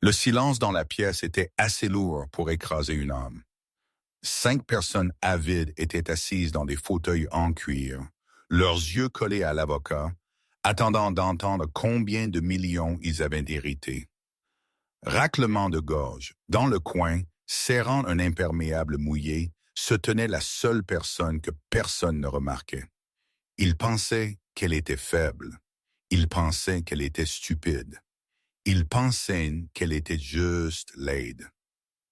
Le silence dans la pièce était assez lourd pour écraser une âme. 5 personnes avides étaient assises dans des fauteuils en cuir, leurs yeux collés à l'avocat, attendant d'entendre combien de millions ils avaient hérité. Raclement de gorge, dans le coin, serrant un imperméable mouillé, se tenait la seule personne que personne ne remarquait. Il pensait qu'elle était faible. Il pensait qu'elle était stupide. Il pensait qu'elle était juste laide.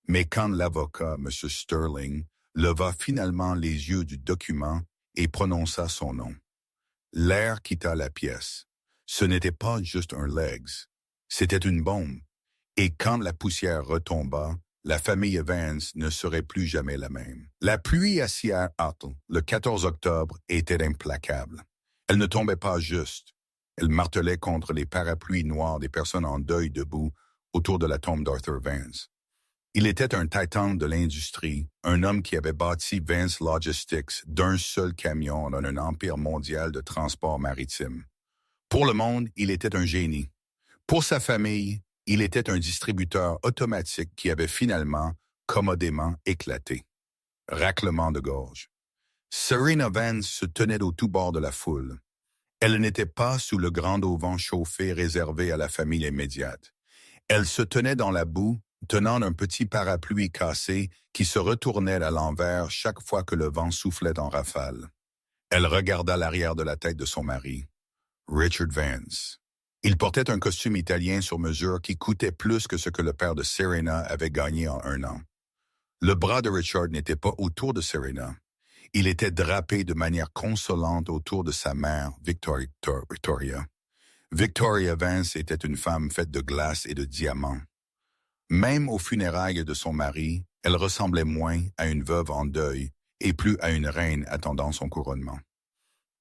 Mais quand l'avocat, M. Sterling, leva finalement les yeux du document et prononça son nom, l'air quitta la pièce. Ce n'était pas juste un legs, c'était une bombe. Et quand la poussière retomba, la famille Vance ne serait plus jamais la même. La pluie à Seattle, le 14 octobre, était implacable. Elle ne tombait pas juste. Elle martelait contre les parapluies noirs des personnes en deuil debout autour de la tombe d'Arthur Vance. Il était un titan de l'industrie, un homme qui avait bâti Vance Logistics d'un seul camion dans un empire mondial de transport maritime. Pour le monde, il était un génie. Pour sa famille, il était un distributeur automatique qui avait finalement, commodément éclaté. Raclement de gorge. Serena Vance se tenait au tout bord de la foule. Elle n'était pas sous le grand auvent chauffé réservé à la famille immédiate. Elle se tenait dans la boue, tenant un petit parapluie cassé qui se retournait à l'envers chaque fois que le vent soufflait en rafale. Elle regarda l'arrière de la tête de son mari, Richard Vance. Il portait un costume italien sur mesure qui coûtait plus que ce que le père de Serena avait gagné en 1 an. Le bras de Richard n'était pas autour de Serena. Il était drapé de manière consolante autour de sa mère, Victoria. Victoria Vance était une femme faite de glace et de diamants. Même aux funérailles de son mari, elle ressemblait moins à une veuve en deuil et plus à une reine attendant son couronnement.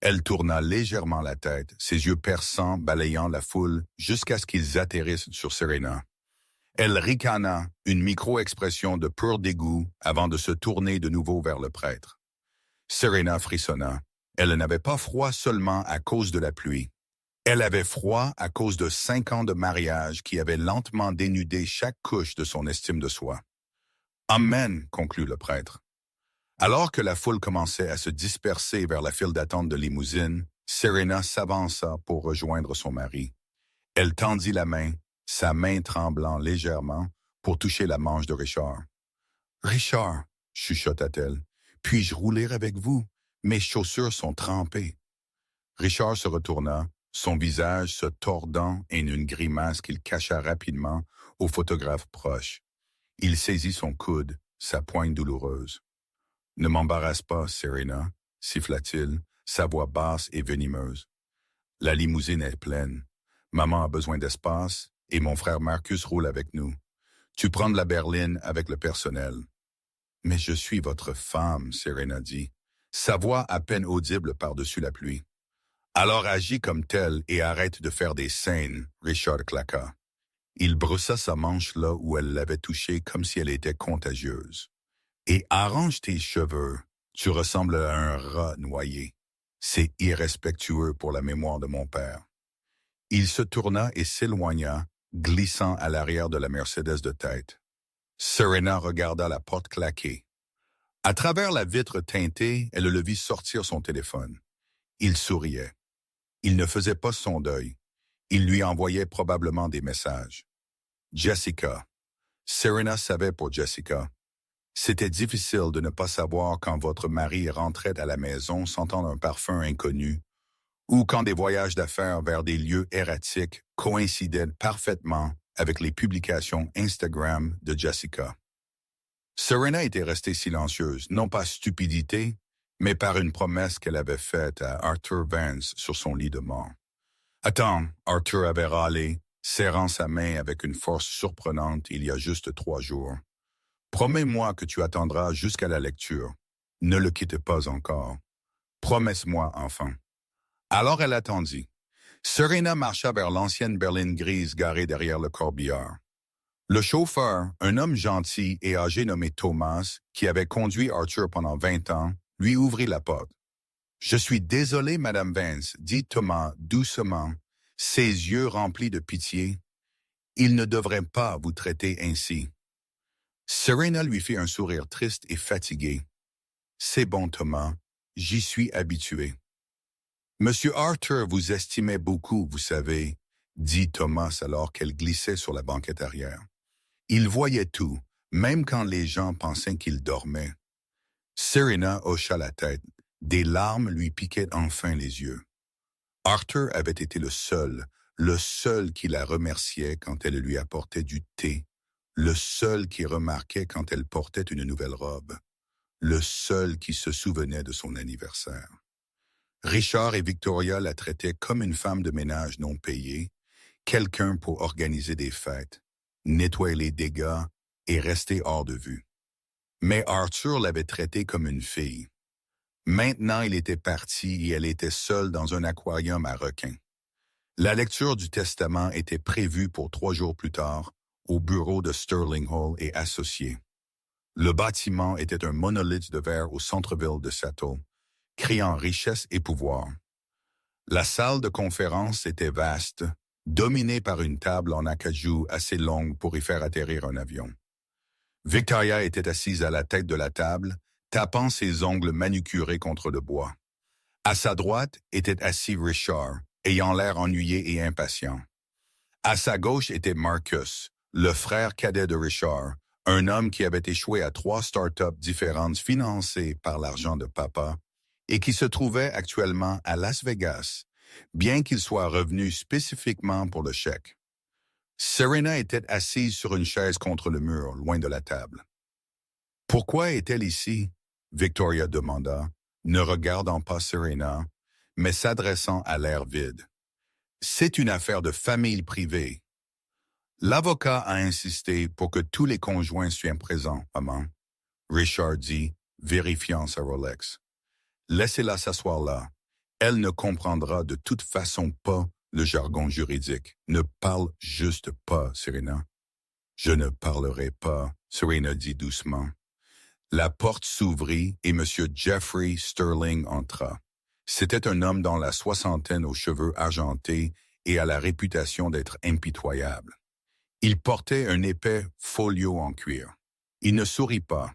Elle tourna légèrement la tête, ses yeux perçants balayant la foule jusqu'à ce qu'ils atterrissent sur Serena. Elle ricana, une micro-expression de pur dégoût avant de se tourner de nouveau vers le prêtre. Serena frissonna. Elle n'avait pas froid seulement à cause de la pluie. Elle avait froid à cause de 5 ans de mariage qui avaient lentement dénudé chaque couche de son estime de soi. « Amen », conclut le prêtre. Alors que la foule commençait à se disperser vers la file d'attente de limousine, Serena s'avança pour rejoindre son mari. Elle tendit la main, sa main tremblant légèrement, pour toucher la manche de Richard. « Richard », chuchota-t-elle, « puis-je rouler avec vous? Mes chaussures sont trempées. » Richard se retourna, son visage se tordant en une grimace qu'il cacha rapidement au photographe proche. Il saisit son coude, sa poigne douloureuse. « Ne m'embarrasse pas, Serena, » siffla-t-il, sa voix basse et venimeuse. « La limousine est pleine. Maman a besoin d'espace et mon frère Marcus roule avec nous. Tu prends de la berline avec le personnel. »« Mais je suis votre femme, » Serena dit, sa voix à peine audible par-dessus la pluie. « Alors agis comme telle et arrête de faire des scènes, » Richard claqua. Il brossa sa manche là où elle l'avait touchée comme si elle était contagieuse. « Et arrange tes cheveux, tu ressembles à un rat noyé. C'est irrespectueux pour la mémoire de mon père. » Il se tourna et s'éloigna, glissant à l'arrière de la Mercedes de tête. Serena regarda la porte claquer. À travers la vitre teintée, elle le vit sortir son téléphone. Il souriait. Il ne faisait pas son deuil. Il lui envoyait probablement des messages. Jessica. Serena savait pour Jessica. C'était difficile de ne pas savoir quand votre mari rentrait à la maison sentant un parfum inconnu, ou quand des voyages d'affaires vers des lieux erratiques coïncidaient parfaitement avec les publications Instagram de Jessica. Serena était restée silencieuse, non pas stupidité, mais par une promesse qu'elle avait faite à Arthur Vance sur son lit de mort. « Attends », Arthur avait râlé, serrant sa main avec une force surprenante il y a juste 3 jours. « Promets-moi que tu attendras jusqu'à la lecture. Ne le quitte pas encore. Promesse-moi, enfant. » Alors elle attendit. Serena marcha vers l'ancienne berline grise garée derrière le corbillard. Le chauffeur, un homme gentil et âgé nommé Thomas, qui avait conduit Arthur pendant 20 ans, lui ouvrit la porte. « Je suis désolé, Madame Vance, » dit Thomas doucement, ses yeux remplis de pitié. Il ne devrait pas vous traiter ainsi. Serena lui fit un sourire triste et fatigué. C'est bon, Thomas, j'y suis habitué. Monsieur Arthur vous estimait beaucoup, vous savez, dit Thomas alors qu'elle glissait sur la banquette arrière. Il voyait tout, même quand les gens pensaient qu'il dormait. Serena hocha la tête. Des larmes lui piquaient enfin les yeux. Arthur avait été le seul qui la remerciait quand elle lui apportait du thé, le seul qui remarquait quand elle portait une nouvelle robe, le seul qui se souvenait de son anniversaire. Richard et Victoria la traitaient comme une femme de ménage non payée, quelqu'un pour organiser des fêtes, nettoyer les dégâts et rester hors de vue. Mais Arthur l'avait traitée comme une fille. Maintenant, il était parti et elle était seule dans un aquarium à requins. La lecture du testament était prévue pour 3 jours plus tard, au bureau de Sterling Hall et associés. Le bâtiment était un monolithe de verre au centre-ville de Seattle, criant richesse et pouvoir. La salle de conférence était vaste, dominée par une table en acajou assez longue pour y faire atterrir un avion. Victoria était assise à la tête de la table, tapant ses ongles manucurés contre le bois. À sa droite était assis Richard, ayant l'air ennuyé et impatient. À sa gauche était Marcus, le frère cadet de Richard, un homme qui avait échoué à 3 startups différentes financées par l'argent de papa et qui se trouvait actuellement à Las Vegas, bien qu'il soit revenu spécifiquement pour le chèque. Serena était assise sur une chaise contre le mur, loin de la table. « Pourquoi est-elle ici ?» Victoria demanda, ne regardant pas Serena, mais s'adressant à l'air vide. « C'est une affaire de famille privée. » L'avocat a insisté pour que tous les conjoints soient présents, maman. Richard dit, vérifiant sa Rolex. « Laissez-la s'asseoir là. Elle ne comprendra de toute façon pas le jargon juridique. Ne parle juste pas, Serena. »« Je ne parlerai pas, » Serena dit doucement. La porte s'ouvrit et M. Jeffrey Sterling entra. C'était un homme dans la soixantaine aux cheveux argentés et à la réputation d'être impitoyable. Il portait un épais folio en cuir. Il ne sourit pas.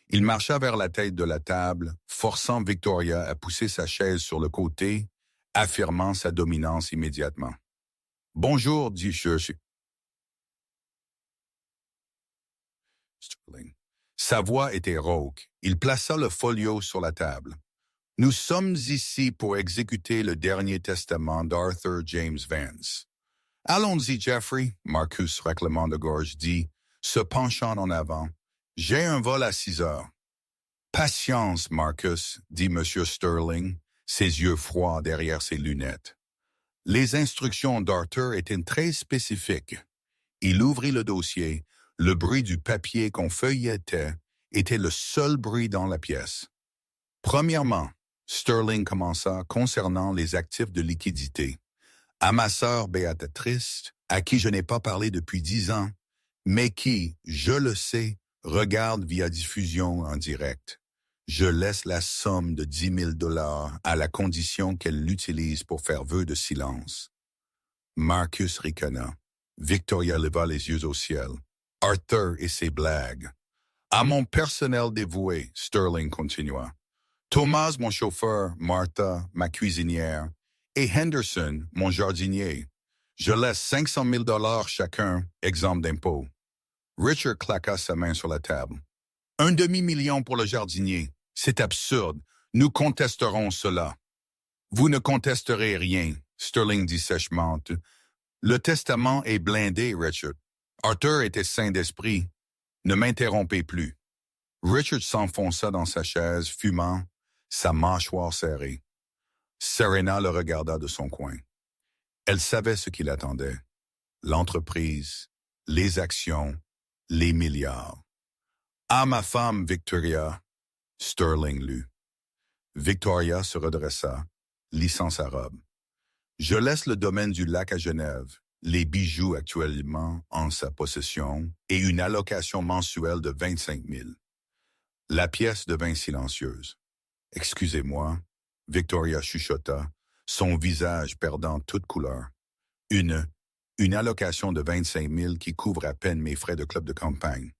Il marcha vers la tête de la table, forçant Victoria à pousser sa chaise sur le côté, affirmant sa dominance immédiatement. « Bonjour, dit Sterling. Sa voix était rauque. Il plaça le folio sur la table. « Nous sommes ici pour exécuter le dernier testament d'Arthur James Vance. »« Allons-y, Jeffrey, » Marcus, réclamant de gorge, dit, se penchant en avant. « J'ai un vol à 6 heures. »« Patience, Marcus, » dit M. Sterling, ses yeux froids derrière ses lunettes. Les instructions d'Arthur étaient très spécifiques. Il ouvrit le dossier. Le bruit du papier qu'on feuilletait était le seul bruit dans la pièce. Premièrement, Sterling commença concernant les actifs de liquidité. À ma sœur Béatrice, à qui je n'ai pas parlé depuis 10 ans, mais qui, je le sais, regarde via diffusion en direct. Je laisse la somme de 10 000 $ à la condition qu'elle l'utilise pour faire vœu de silence. Marcus ricana. Victoria leva les yeux au ciel. Arthur et ses blagues. À mon personnel dévoué, Sterling continua. Thomas, mon chauffeur, Martha, ma cuisinière, et Henderson, mon jardinier. Je laisse 500 000 $ chacun, exempt d'impôts. Richard claqua sa main sur la table. « 1 demi-million pour le jardinier. C'est absurde. Nous contesterons cela. »« Vous ne contesterez rien, » Sterling dit sèchement. « Le testament est blindé, Richard. Arthur était saint d'esprit. Ne m'interrompez plus. » Richard s'enfonça dans sa chaise, fumant, sa mâchoire serrée. Serena le regarda de son coin. Elle savait ce qui l'attendait. L'entreprise, les actions, les milliards. « À ma femme, Victoria », Sterling lut. Victoria se redressa, lissant sa robe. « Je laisse le domaine du lac à Genève, les bijoux actuellement en sa possession et une allocation mensuelle de 25 000. » La pièce devint silencieuse. « Excusez-moi », Victoria chuchota, son visage perdant toute couleur. « Une une allocation de 25 000 qui couvre à peine mes frais de club de campagne.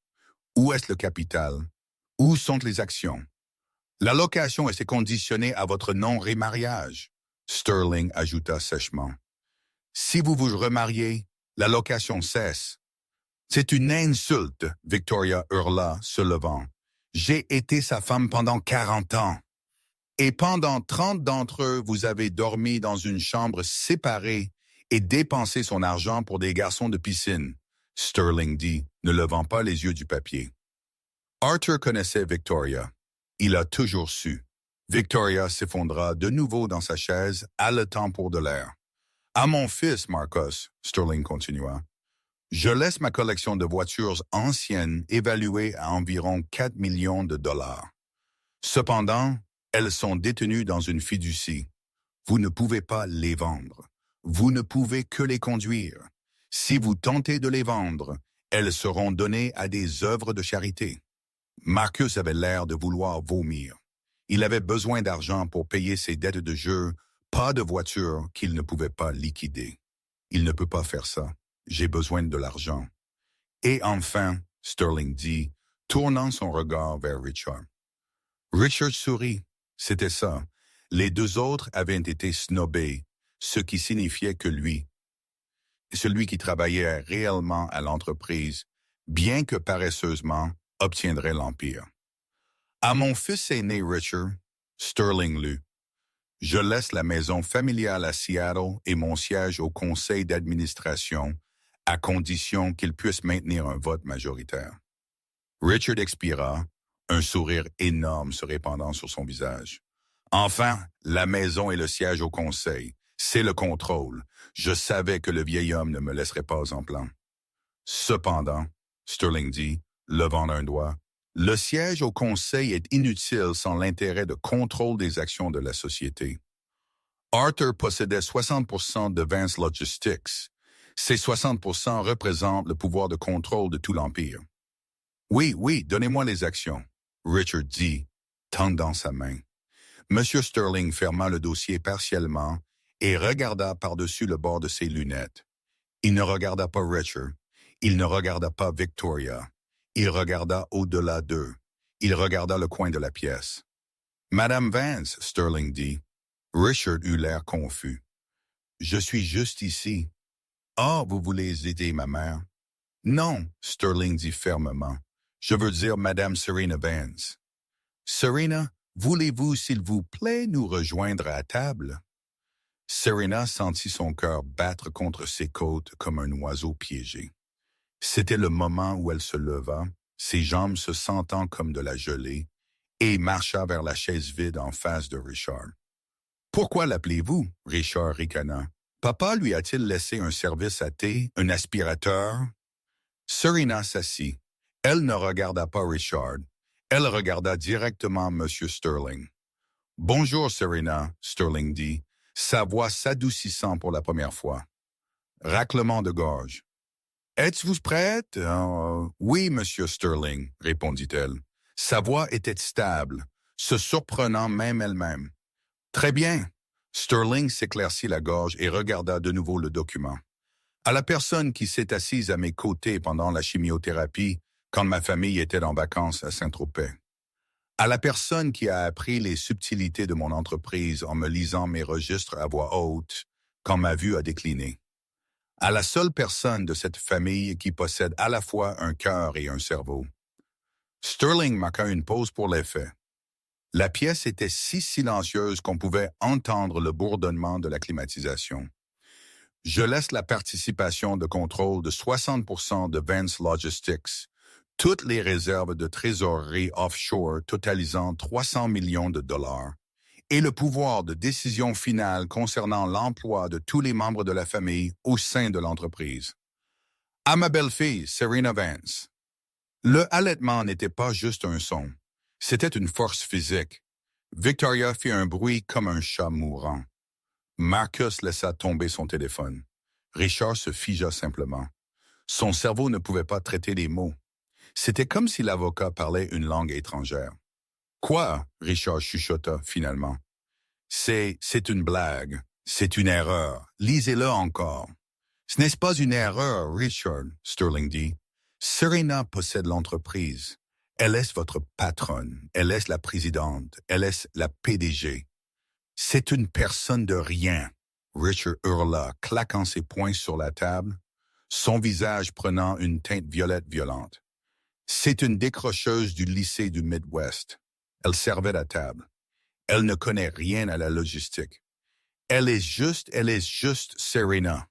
Où est-ce le capital? Où sont les actions? L'allocation est conditionnée à votre non-remariage, Sterling ajouta sèchement. Si vous vous remariez, l'allocation cesse. C'est une insulte, Victoria hurla, se levant. J'ai été sa femme pendant 40 ans. Et pendant 30 d'entre eux, vous avez dormi dans une chambre séparée et dépensé son argent pour des garçons de piscine, Sterling dit, ne levant pas les yeux du papier. Arthur connaissait Victoria. Il a toujours su. Victoria s'effondra de nouveau dans sa chaise, haletant pour de l'air. À mon fils, Marcos, Sterling continua. Je laisse ma collection de voitures anciennes évaluée à environ 4 millions de dollars. Cependant, elles sont détenues dans une fiducie. Vous ne pouvez pas les vendre. Vous ne pouvez que les conduire. Si vous tentez de les vendre, elles seront données à des œuvres de charité. Marcus avait l'air de vouloir vomir. Il avait besoin d'argent pour payer ses dettes de jeu, pas de voiture qu'il ne pouvait pas liquider. Il ne peut pas faire ça. J'ai besoin de l'argent. Et enfin, Sterling dit, tournant son regard vers Richard. Richard sourit. C'était ça. Les deux autres avaient été snobés, ce qui signifiait que lui, celui qui travaillait réellement à l'entreprise, bien que paresseusement, obtiendrait l'empire. À mon fils aîné Richard, Sterling lut. Je laisse la maison familiale à Seattle et mon siège au conseil d'administration, à condition qu'il puisse maintenir un vote majoritaire. Richard expira, un sourire énorme se répandant sur son visage. Enfin, la maison et le siège au conseil, c'est le contrôle. Je savais que le vieil homme ne me laisserait pas en plan. Cependant, Sterling dit, levant un doigt, le siège au conseil est inutile sans l'intérêt de contrôle des actions de la société. Arthur possédait 60% de Vance Logistics. Ces 60% représentent le pouvoir de contrôle de tout l'Empire. Oui, donnez-moi les actions, Richard dit, tendant sa main. Monsieur Sterling ferma le dossier partiellement et regarda par-dessus le bord de ses lunettes. Il ne regarda pas Richard. Il ne regarda pas Victoria. Il regarda au-delà d'eux. Il regarda le coin de la pièce. Madame Vance, Sterling dit. Richard eut l'air confus. Je suis juste ici. Ah, vous voulez aider ma mère? Non, Sterling dit fermement. Je veux dire Madame Serena Vance. Serena, voulez-vous, s'il vous plaît, nous rejoindre à table? Serena sentit son cœur battre contre ses côtes comme un oiseau piégé. C'était le moment où elle se leva, ses jambes se sentant comme de la gelée, et marcha vers la chaise vide en face de Richard. « Pourquoi l'appelez-vous? » Richard ricana. « Papa lui a-t-il laissé un service à thé, un aspirateur? » Serena s'assit. Elle ne regarda pas Richard. Elle regarda directement M. Sterling. « Bonjour, Serena, » Sterling dit, sa voix s'adoucissant pour la première fois. Raclement de gorge. « Êtes-vous prête? Oui, Monsieur Sterling, » répondit-elle. Sa voix était stable, se surprenant même elle-même. « Très bien. » Sterling s'éclaircit la gorge et regarda de nouveau le document. « À la personne qui s'est assise à mes côtés pendant la chimiothérapie, quand ma famille était en vacances à Saint-Tropez. À la personne qui a appris les subtilités de mon entreprise en me lisant mes registres à voix haute, quand ma vue a décliné. À la seule personne de cette famille qui possède à la fois un cœur et un cerveau. » Sterling marqua une pause pour l'effet. La pièce était si silencieuse qu'on pouvait entendre le bourdonnement de la climatisation. « Je laisse la participation de contrôle de 60% de Vance Logistics, toutes les réserves de trésorerie offshore totalisant 300 millions de dollars, et le pouvoir de décision finale concernant l'emploi de tous les membres de la famille au sein de l'entreprise. À ma belle-fille, Serena Vance. » Le halètement n'était pas juste un son, c'était une force physique. Victoria fit un bruit comme un chat mourant. Marcus laissa tomber son téléphone. Richard se figea simplement. Son cerveau ne pouvait pas traiter les mots. C'était comme si l'avocat parlait une langue étrangère. « Quoi? » Richard chuchota finalement. « C'est une blague. C'est une erreur. Lisez-le encore. » Ce n'est pas une erreur, Richard, Sterling dit. Serena possède l'entreprise. Elle est votre patronne. Elle est la présidente. Elle est la PDG. C'est une personne de rien. Richard hurla, claquant ses poings sur la table, son visage prenant une teinte violette violente. C'est une décrocheuse du lycée du Midwest. Elle servait la table. Elle ne connaît rien à la logistique. Elle est juste Serena.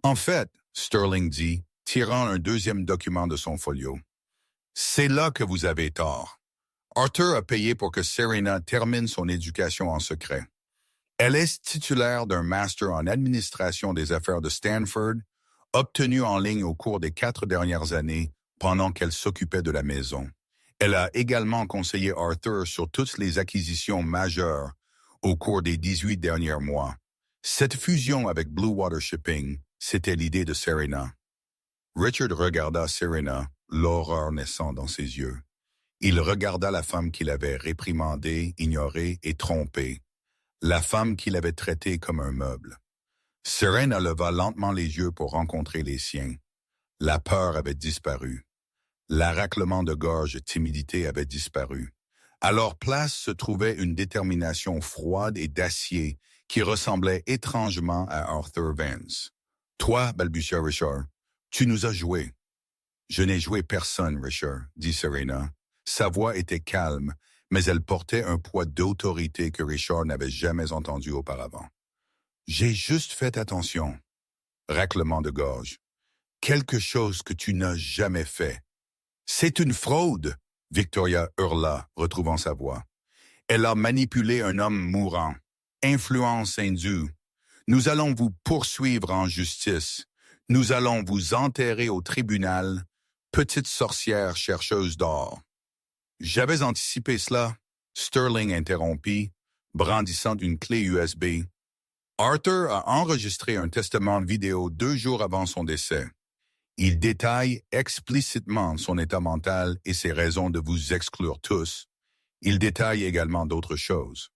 En fait, Sterling dit, tirant un deuxième document de son folio, c'est là que vous avez tort. Arthur a payé pour que Serena termine son éducation en secret. Elle est titulaire d'un master en administration des affaires de Stanford, obtenu en ligne au cours des 4 dernières années pendant qu'elle s'occupait de la maison. Elle a également conseillé Arthur sur toutes les acquisitions majeures au cours des 18 derniers mois. Cette fusion avec Blue Water Shipping, c'était l'idée de Serena. Richard regarda Serena, l'horreur naissant dans ses yeux. Il regarda la femme qu'il avait réprimandée, ignorée et trompée. La femme qu'il avait traitée comme un meuble. Serena leva lentement les yeux pour rencontrer les siens. La peur avait disparu. L'arraclement de gorge et timidité avait disparu. À leur place se trouvait une détermination froide et d'acier qui ressemblait étrangement à Arthur Vance. « Toi, balbutia Richard, tu nous as joué. »« Je n'ai joué personne, Richard, » dit Serena. Sa voix était calme, mais elle portait un poids d'autorité que Richard n'avait jamais entendu auparavant. « J'ai juste fait attention. » Raclement de gorge. « Quelque chose que tu n'as jamais fait. »« C'est une fraude !» Victoria hurla, retrouvant sa voix. « Elle a manipulé un homme mourant. Influence indue. Nous allons vous poursuivre en justice. Nous allons vous enterrer au tribunal, petite sorcière chercheuse d'or. » J'avais anticipé cela, Sterling interrompit, brandissant une clé USB. Arthur a enregistré un testament vidéo 2 jours avant son décès. Il détaille explicitement son état mental et ses raisons de vous exclure tous. Il détaille également d'autres choses.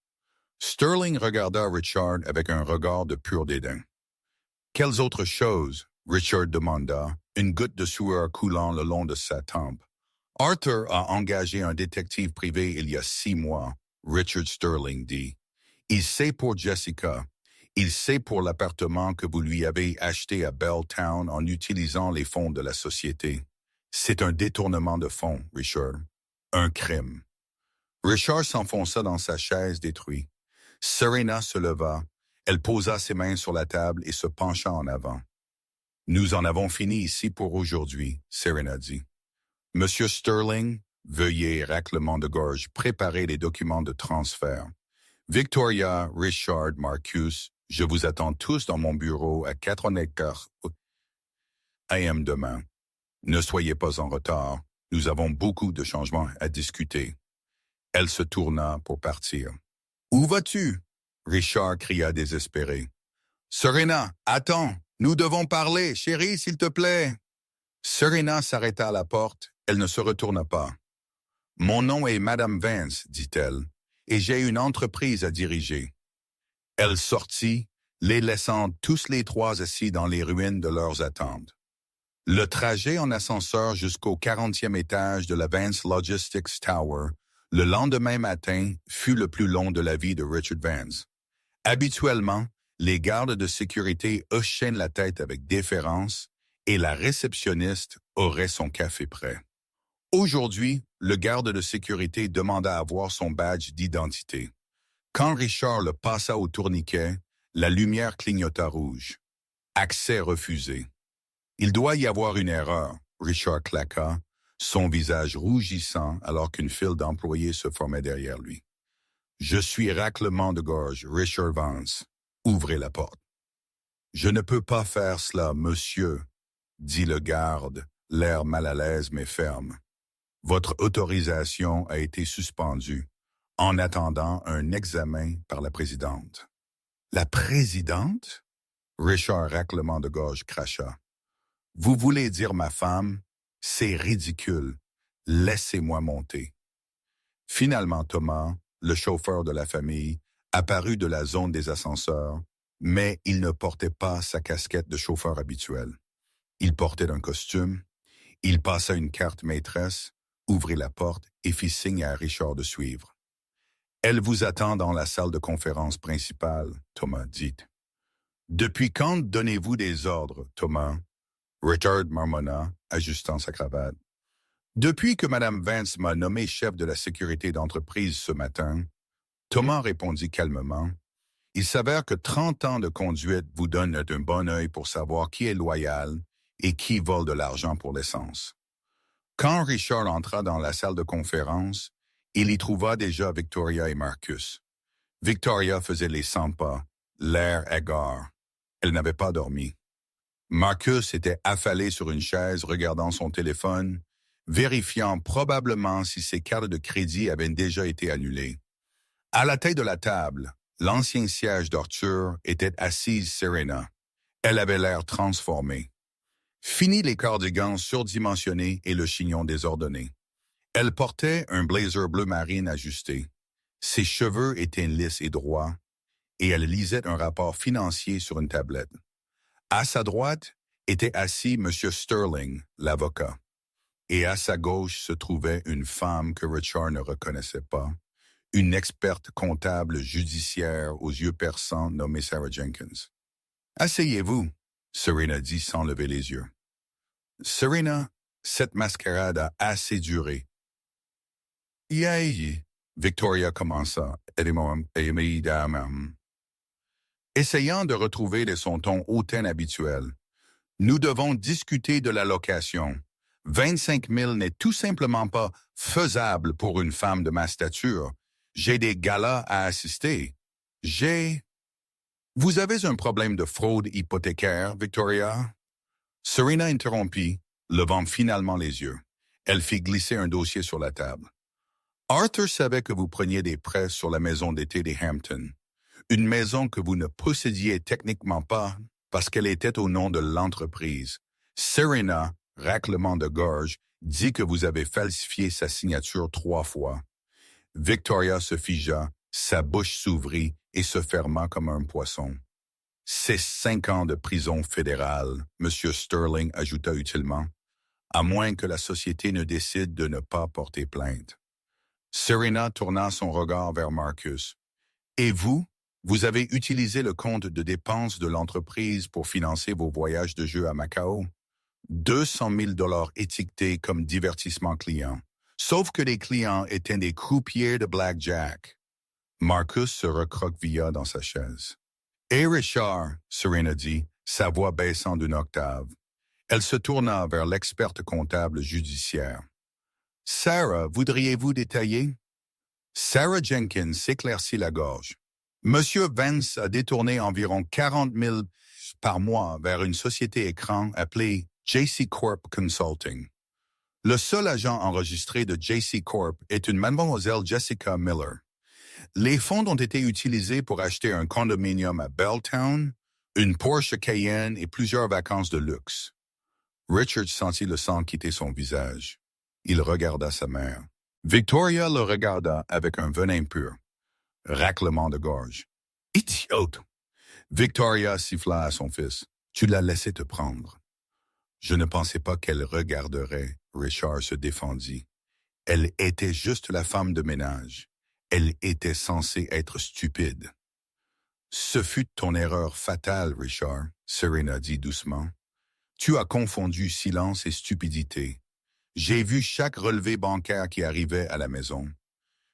Sterling regarda Richard avec un regard de pur dédain. « Quelles autres choses ?» Richard demanda, une goutte de sueur coulant le long de sa tempe. « Arthur a engagé un détective privé il y a 6 mois, Richard Sterling dit. Il sait pour Jessica. Il sait pour l'appartement que vous lui avez acheté à Belltown en utilisant les fonds de la société. C'est un détournement de fonds, Richard. Un crime. » Richard s'enfonça dans sa chaise détruite. Serena se leva. Elle posa ses mains sur la table et se pencha en avant. « Nous en avons fini ici pour aujourd'hui, » Serena dit. « Monsieur Sterling, veuillez, raclement de gorge, préparer les documents de transfert. Victoria, Richard, Marcus, je vous attends tous dans mon bureau à 4h15 AM demain. Ne soyez pas en retard, nous avons beaucoup de changements à discuter. » Elle se tourna pour partir. « Où vas-tu? » Richard cria désespéré. « Serena, attends, nous devons parler, chérie, s'il te plaît. » Serena s'arrêta à la porte, elle ne se retourna pas. « Mon nom est Madame Vance, dit-elle, et j'ai une entreprise à diriger. » Elle sortit, les laissant tous les 3 assis dans les ruines de leurs attentes. Le trajet en ascenseur jusqu'au 40e étage de la Vance Logistics Tower, le lendemain matin, fut le plus long de la vie de Richard Vance. Habituellement, les gardes de sécurité hochaient la tête avec déférence et la réceptionniste aurait son café prêt. Aujourd'hui, le garde de sécurité demanda à voir son badge d'identité. Quand Richard le passa au tourniquet, la lumière clignota rouge. Accès refusé. « Il doit y avoir une erreur », Richard claqua, son visage rougissant alors qu'une file d'employés se formait derrière lui. « Je suis raclement de gorge, Richard Vance. Ouvrez la porte. »« Je ne peux pas faire cela, monsieur, » dit le garde, l'air mal à l'aise mais ferme. « Votre autorisation a été suspendue en attendant un examen par la présidente. »« La présidente? » Richard raclement de gorge cracha. « Vous voulez dire ma femme? C'est ridicule. Laissez-moi monter. » Finalement, Thomas, le chauffeur de la famille, apparut de la zone des ascenseurs, Mais il ne portait pas sa casquette de chauffeur habituelle. Il portait un costume, il passa une carte maîtresse, ouvrit la porte et fit signe à Richard de suivre. Elle vous attend dans la salle de conférence principale, Thomas dit. Depuis quand donnez-vous des ordres, Thomas? Richard marmonna, ajustant sa cravate. Depuis que Mme Vance m'a nommé chef de la sécurité d'entreprise ce matin, Thomas répondit calmement. Il s'avère que 30 ans de conduite vous donnent un bon œil pour savoir qui est loyal et qui vole de l'argent pour l'essence. Quand Richard entra dans la salle de conférence, il y trouva déjà Victoria et Marcus. Victoria faisait les 100 pas, l'air hagard. Elle n'avait pas dormi. Marcus était affalé sur une chaise regardant son téléphone, vérifiant probablement si ses cartes de crédit avaient déjà été annulées. À la tête de la table, l'ancien siège d'Arthur était assise Serena. Elle avait l'air transformée. Fini les cardigans surdimensionnés et le chignon désordonné. Elle portait un blazer bleu marine ajusté. Ses cheveux étaient lisses et droits, et elle lisait un rapport financier sur une tablette. À sa droite était assis M. Sterling, l'avocat, et à sa gauche se trouvait une femme que Richard ne reconnaissait pas, une experte comptable judiciaire aux yeux perçants nommée Sarah Jenkins. « Asseyez-vous », Serena dit sans lever les yeux. « Serena, cette mascarade a assez duré. »« Yay !» Victoria commença, essayant de retrouver de son ton hautain habituel. « Nous devons discuter de la location. 25 000 n'est tout simplement pas faisable pour une femme de ma stature. J'ai des galas à assister. Vous avez un problème de fraude hypothécaire, Victoria? » Serena interrompit, levant finalement les yeux. Elle fit glisser un dossier sur la table. « Arthur savait que vous preniez des prêts sur la maison d'été des Hamptons, une maison que vous ne possédiez techniquement pas parce qu'elle était au nom de l'entreprise. Serena, raclement de gorge, dit que vous avez falsifié sa signature 3 fois. » Victoria se figea, sa bouche s'ouvrit et se ferma comme un poisson. « C'est 5 ans de prison fédérale, M. Sterling ajouta utilement, à moins que la société ne décide de ne pas porter plainte. » Serena tourna son regard vers Marcus. « Et vous, vous avez utilisé le compte de dépenses de l'entreprise pour financer vos voyages de jeu à Macao? 200 000 $ étiquetés comme divertissement client. Sauf que les clients étaient des croupiers de blackjack. » Marcus se recroquevilla dans sa chaise. « Et Richard, » Serena dit, sa voix baissant d'une octave. Elle se tourna vers l'experte comptable judiciaire. « Sarah, voudriez-vous détailler? » Sarah Jenkins s'éclaircit la gorge. « Monsieur Vance a détourné environ 40 000 par mois vers une société écran appelée JC Corp Consulting. Le seul agent enregistré de JC Corp est une mademoiselle Jessica Miller. Les fonds ont été utilisés pour acheter un condominium à Belltown, une Porsche Cayenne et plusieurs vacances de luxe. » Richard sentit le sang quitter son visage. Il regarda sa mère. Victoria le regarda avec un venin pur. Raclement de gorge. « Idiote! » Victoria siffla à son fils. « Tu l'as laissé te prendre. » Je ne pensais pas qu'elle regarderait, Richard se défendit. Elle était juste la femme de ménage. Elle était censée être stupide. Ce fut ton erreur fatale, Richard, Serena dit doucement. Tu as confondu silence et stupidité. J'ai vu chaque relevé bancaire qui arrivait à la maison.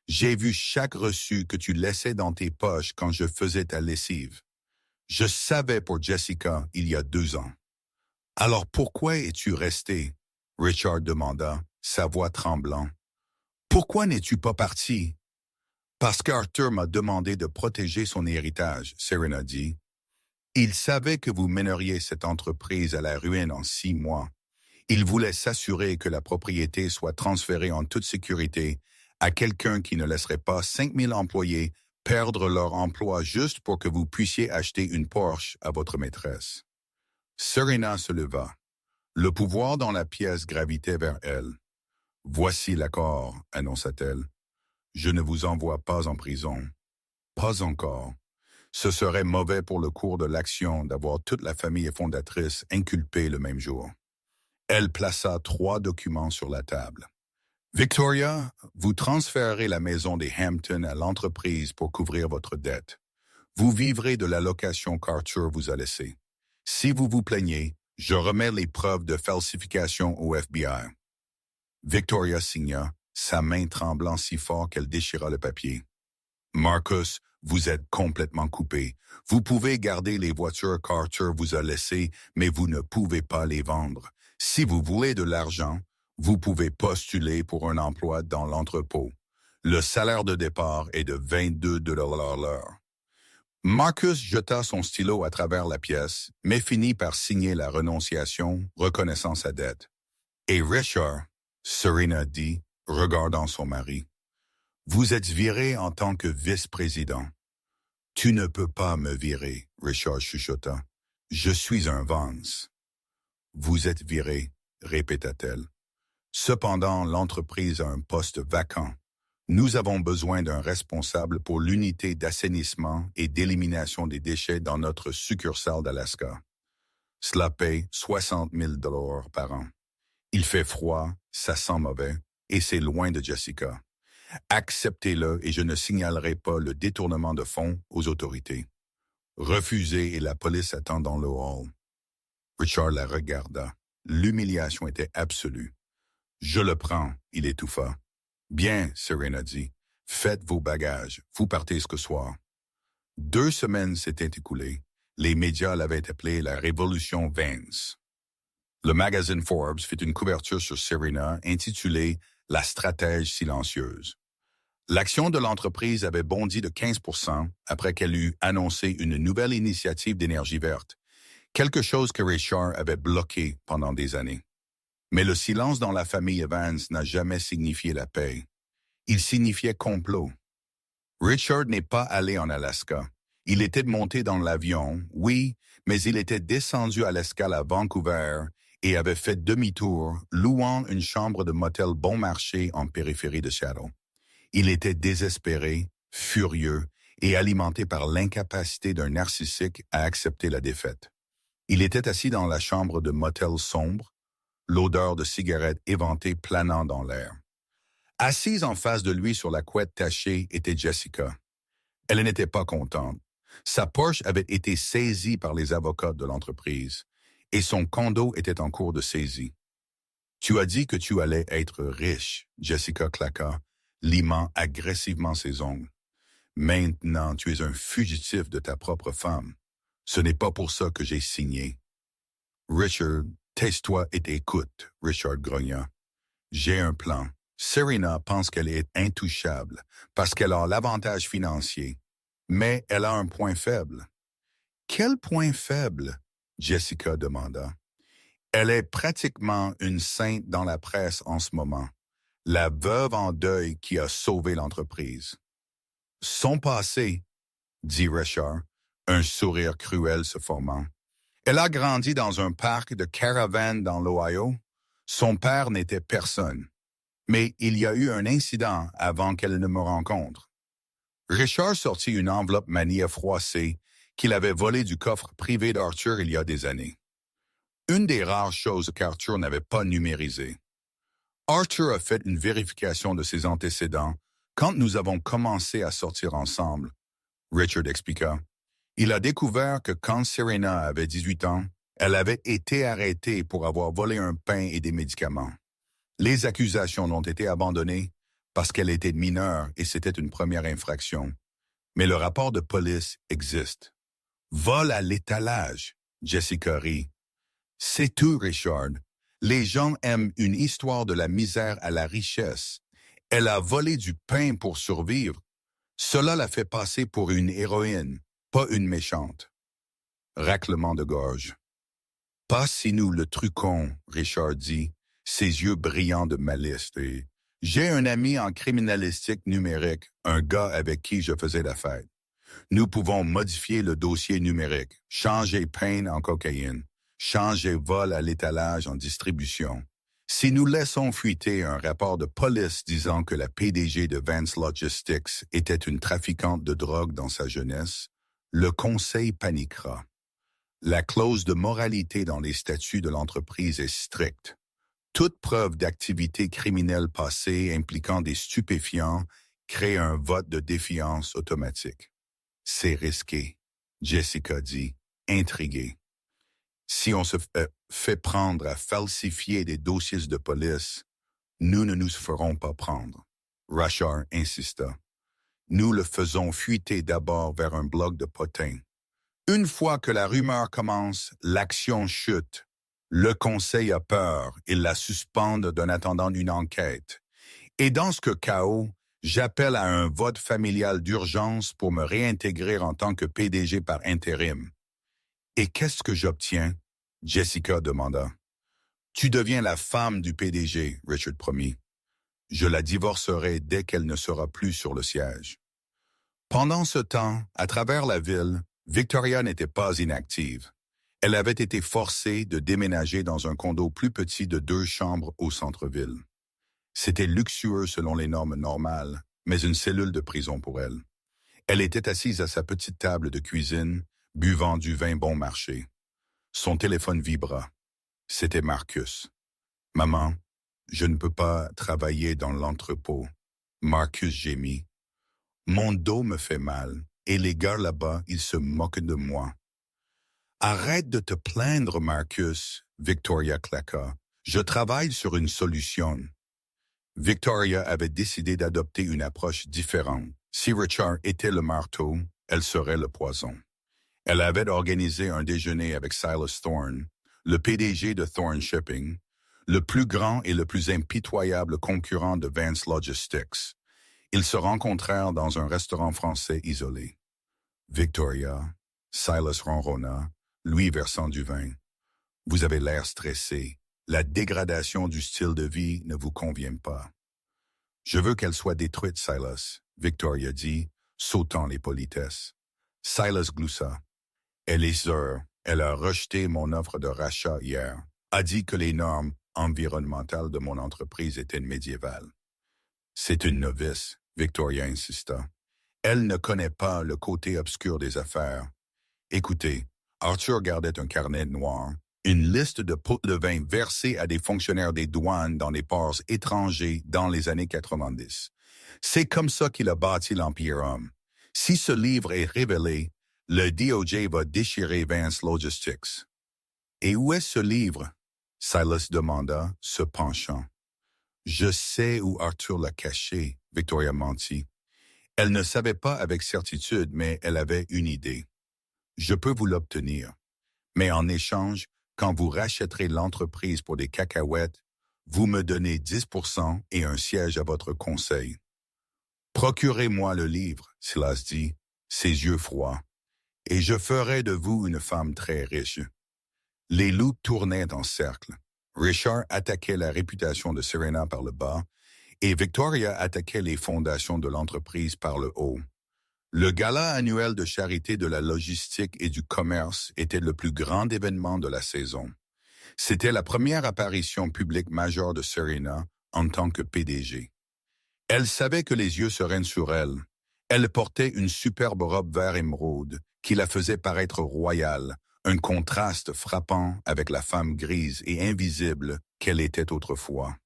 J'ai vu chaque reçu que tu laissais dans tes poches quand je faisais ta lessive. Je savais pour Jessica il y a 2 ans. Alors pourquoi es-tu resté? Richard demanda, sa voix tremblant. Pourquoi n'es-tu pas parti? Parce qu'Arthur m'a demandé de protéger son héritage, Serena dit. Il savait que vous mèneriez cette entreprise à la ruine en 6 mois. Il voulait s'assurer que la propriété soit transférée en toute sécurité à quelqu'un qui ne laisserait pas 5 000 employés perdre leur emploi juste pour que vous puissiez acheter une Porsche à votre maîtresse. Serena se leva. Le pouvoir dans la pièce gravitait vers elle. « Voici l'accord, » annonça-t-elle. « Je ne vous envoie pas en prison. Pas encore. Ce serait mauvais pour le cours de l'action d'avoir toute la famille fondatrice inculpée le même jour. Elle plaça 3 documents sur la table. Victoria, vous transférerez la maison des Hampton à l'entreprise pour couvrir votre dette. Vous vivrez de la location qu'Arthur vous a laissée. Si vous vous plaignez, je remets les preuves de falsification au FBI. Victoria signa, sa main tremblant si fort qu'elle déchira le papier. Marcus, vous êtes complètement coupé. Vous pouvez garder les voitures qu'Arthur vous a laissées, mais vous ne pouvez pas les vendre. Si vous voulez de l'argent, vous pouvez postuler pour un emploi dans l'entrepôt. Le salaire de départ est de 22 $ l'heure. Marcus jeta son stylo à travers la pièce, mais finit par signer la renonciation, reconnaissant sa dette. Et Richard, Serena dit, regardant son mari, vous êtes viré en tant que vice-président. Tu ne peux pas me virer, Richard chuchota. Je suis un Vance. Vous êtes viré, répéta-t-elle. Cependant, l'entreprise a un poste vacant. Nous avons besoin d'un responsable pour l'unité d'assainissement et d'élimination des déchets dans notre succursale d'Alaska. Cela paye 60 000 $ par an. Il fait froid, ça sent mauvais, et c'est loin de Jessica. Acceptez-le et je ne signalerai pas le détournement de fonds aux autorités. Refusez et la police attend dans le hall. Richard la regarda. L'humiliation était absolue. Je le prends, il étouffa. Bien, Serena dit. Faites vos bagages. Vous partez ce soir. 2 semaines s'étaient écoulées. Les médias l'avaient appelé la révolution Vance. Le magazine Forbes fit une couverture sur Serena intitulée « La stratège silencieuse ». L'action de l'entreprise avait bondi de 15% après qu'elle eut annoncé une nouvelle initiative d'énergie verte, quelque chose que Richard avait bloqué pendant des années. Mais le silence dans la famille Evans n'a jamais signifié la paix. Il signifiait complot. Richard n'est pas allé en Alaska. Il était monté dans l'avion, oui, mais il était descendu à l'escale à Vancouver et avait fait demi-tour, louant une chambre de motel bon marché en périphérie de Seattle. Il était désespéré, furieux et alimenté par l'incapacité d'un narcissique à accepter la défaite. Il était assis dans la chambre de motel sombre, l'odeur de cigarette éventée planant dans l'air. Assise en face de lui sur la couette tachée était Jessica. Elle n'était pas contente. Sa Porsche avait été saisie par les avocats de l'entreprise et son condo était en cours de saisie. « Tu as dit que tu allais être riche », Jessica claqua, limant agressivement ses ongles. « Maintenant, tu es un fugitif de ta propre femme. Ce n'est pas pour ça que j'ai signé. »« Richard, tais-toi et écoute, » Richard grogna. « J'ai un plan. Serena pense qu'elle est intouchable parce qu'elle a l'avantage financier. Mais elle a un point faible. »« Quel point faible? » Jessica demanda. « Elle est pratiquement une sainte dans la presse en ce moment. La veuve en deuil qui a sauvé l'entreprise. »« Son passé, » dit Richard, un sourire cruel se formant. « Elle a grandi dans un parc de caravanes dans l'Ohio. Son père n'était personne. Mais il y a eu un incident avant qu'elle ne me rencontre. » Richard sortit une enveloppe maniée froissée qu'il avait volée du coffre privé d'Arthur il y a des années. Une des rares choses qu'Arthur n'avait pas numérisées. Arthur a fait une vérification de ses antécédents quand nous avons commencé à sortir ensemble, Richard expliqua. Il a découvert que quand Serena avait 18 ans, elle avait été arrêtée pour avoir volé un pain et des médicaments. Les accusations ont été abandonnées parce qu'elle était mineure et c'était une première infraction. Mais le rapport de police existe. Vol à l'étalage, Jessica rit. C'est tout, Richard. Les gens aiment une histoire de la misère à la richesse. Elle a volé du pain pour survivre. Cela la fait passer pour une héroïne, pas une méchante. Raclement de gorge. Pas si nous le truquons, Richard dit, ses yeux brillants de malice. J'ai un ami en criminalistique numérique, un gars avec qui je faisais la fête. Nous pouvons modifier le dossier numérique, changer pain en cocaïne, changer vol à l'étalage en distribution. Si nous laissons fuiter un rapport de police disant que la PDG de Vance Logistics était une trafiquante de drogue dans sa jeunesse, Le conseil paniquera. La clause de moralité dans les statuts de l'entreprise est stricte. Toute preuve d'activité criminelle passée impliquant des stupéfiants crée un vote de défiance automatique. C'est risqué, Jessica dit, intriguée. Si on se fait prendre à falsifier des dossiers de police, nous ne nous ferons pas prendre. Rashard insista. Nous le faisons fuiter d'abord vers un bloc de potins. Une fois que la rumeur commence, l'action chute. Le conseil a peur, il la suspende en attendant une enquête. Et dans ce cas, j'appelle à un vote familial d'urgence pour me réintégrer en tant que PDG par intérim. Et qu'est-ce que j'obtiens? Jessica demanda. Tu deviens la femme du PDG, Richard promit. Je la divorcerai dès qu'elle ne sera plus sur le siège. Pendant ce temps, à travers la ville, Victoria n'était pas inactive. Elle avait été forcée de déménager dans un condo plus petit de 2 chambres au centre-ville. C'était luxueux selon les normes normales, mais une cellule de prison pour elle. Elle était assise à sa petite table de cuisine, buvant du vin bon marché. Son téléphone vibra. C'était Marcus. « Maman, je ne peux pas travailler dans l'entrepôt. » Marcus gémit. « Mon dos me fait mal, et les gars là-bas, ils se moquent de moi. » « Arrête de te plaindre, Marcus, » Victoria claqua. « Je travaille sur une solution. » Victoria avait décidé d'adopter une approche différente. Si Richard était le marteau, elle serait le poison. Elle avait organisé un déjeuner avec Silas Thorne, le PDG de Thorne Shipping, le plus grand et le plus impitoyable concurrent de Vance Logistics. Ils se rencontrèrent dans un restaurant français isolé. Victoria, Silas ronronna, lui versant du vin. « Vous avez l'air stressé. La dégradation du style de vie ne vous convient pas. »« Je veux qu'elle soit détruite, Silas, » Victoria dit, sautant les politesses. Silas gloussa. « Elle est sûre. Elle a rejeté mon offre de rachat hier. A dit que les normes environnementales de mon entreprise étaient médiévales. »« C'est une novice, » Victoria insista. « Elle ne connaît pas le côté obscur des affaires. Écoutez, Arthur gardait un carnet noir, une liste de pots de vin versés à des fonctionnaires des douanes dans des ports étrangers dans les années 90. C'est comme ça qu'il a bâti l'Empire Homme. Si ce livre est révélé, le DOJ va déchirer Vance Logistics. »« Et où est ce livre? » Silas demanda, se penchant. « Je sais où Arthur l'a caché, » Victoria mentit. Elle ne savait pas avec certitude, mais elle avait une idée. « Je peux vous l'obtenir. Mais en échange, quand vous rachèterez l'entreprise pour des cacahuètes, vous me donnez 10% et un siège à votre conseil. »« Procurez-moi le livre, » Silas dit, ses yeux froids, « et je ferai de vous une femme très riche. » Les loups tournaient en cercle. Richard attaquait la réputation de Serena par le bas et Victoria attaquait les fondations de l'entreprise par le haut. Le gala annuel de charité de la logistique et du commerce était le plus grand événement de la saison. C'était la première apparition publique majeure de Serena en tant que PDG. Elle savait que les yeux seraient sur elle. Elle portait une superbe robe vert émeraude qui la faisait paraître royale, un contraste frappant avec la femme grise et invisible qu'elle était autrefois.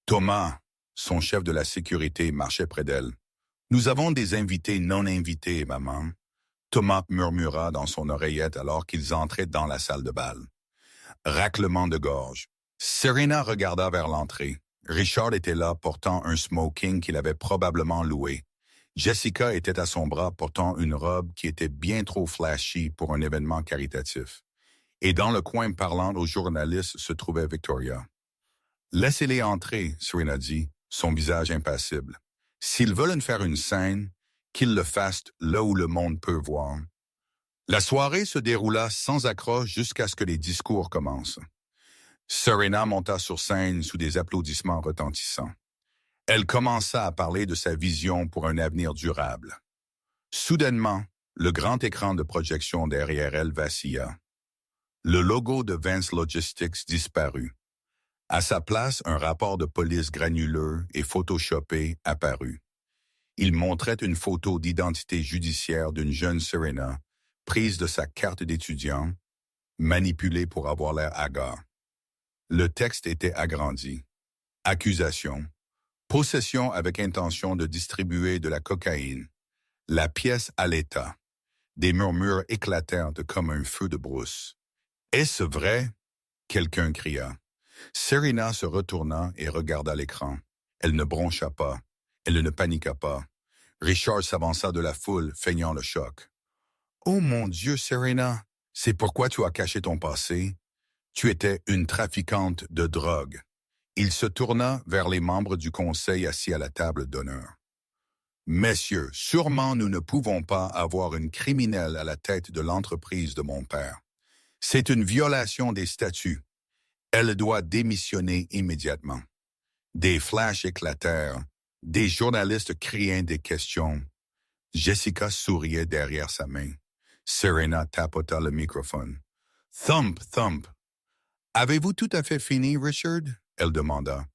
Thomas, son chef de la sécurité, marchait près d'elle. « Nous avons des invités non invités, maman. » Thomas murmura dans son oreillette alors qu'ils entraient dans la salle de bal. Raclement de gorge. Serena regarda vers l'entrée. Richard était là portant un smoking qu'il avait probablement loué. Jessica était à son bras portant une robe qui était bien trop flashy pour un événement caritatif. Et dans le coin parlant aux journalistes se trouvait Victoria. « Laissez-les entrer, » Serena dit, son visage impassible. « S'ils veulent faire une scène, qu'ils le fassent là où le monde peut voir. » La soirée se déroula sans accroche jusqu'à ce que les discours commencent. Serena monta sur scène sous des applaudissements retentissants. Elle commença à parler de sa vision pour un avenir durable. Soudainement, le grand écran de projection derrière elle vacilla. Le logo de Vance Logistics disparut. À sa place, un rapport de police granuleux et photoshopé apparut. Il montrait une photo d'identité judiciaire d'une jeune Serena prise de sa carte d'étudiant, manipulée pour avoir l'air hagard. Le texte était agrandi. Accusation. Possession avec intention de distribuer de la cocaïne. La pièce à l'état. Des murmures éclatèrent comme un feu de brousse. « Est-ce vrai? » Quelqu'un cria. Serena se retourna et regarda l'écran. Elle ne broncha pas. Elle ne paniqua pas. Richard s'avança de la foule, feignant le choc. « Oh mon Dieu, Serena, c'est pourquoi tu as caché ton passé. Tu étais une trafiquante de drogue. » Il se tourna vers les membres du conseil assis à la table d'honneur. « Messieurs, sûrement nous ne pouvons pas avoir une criminelle à la tête de l'entreprise de mon père. C'est une violation des statuts. Elle doit démissionner immédiatement. » Des flashs éclatèrent, des journalistes criaient des questions. Jessica souriait derrière sa main. Serena tapota le microphone. « Thump, thump. Avez-vous tout à fait fini, Richard? » Elle demanda.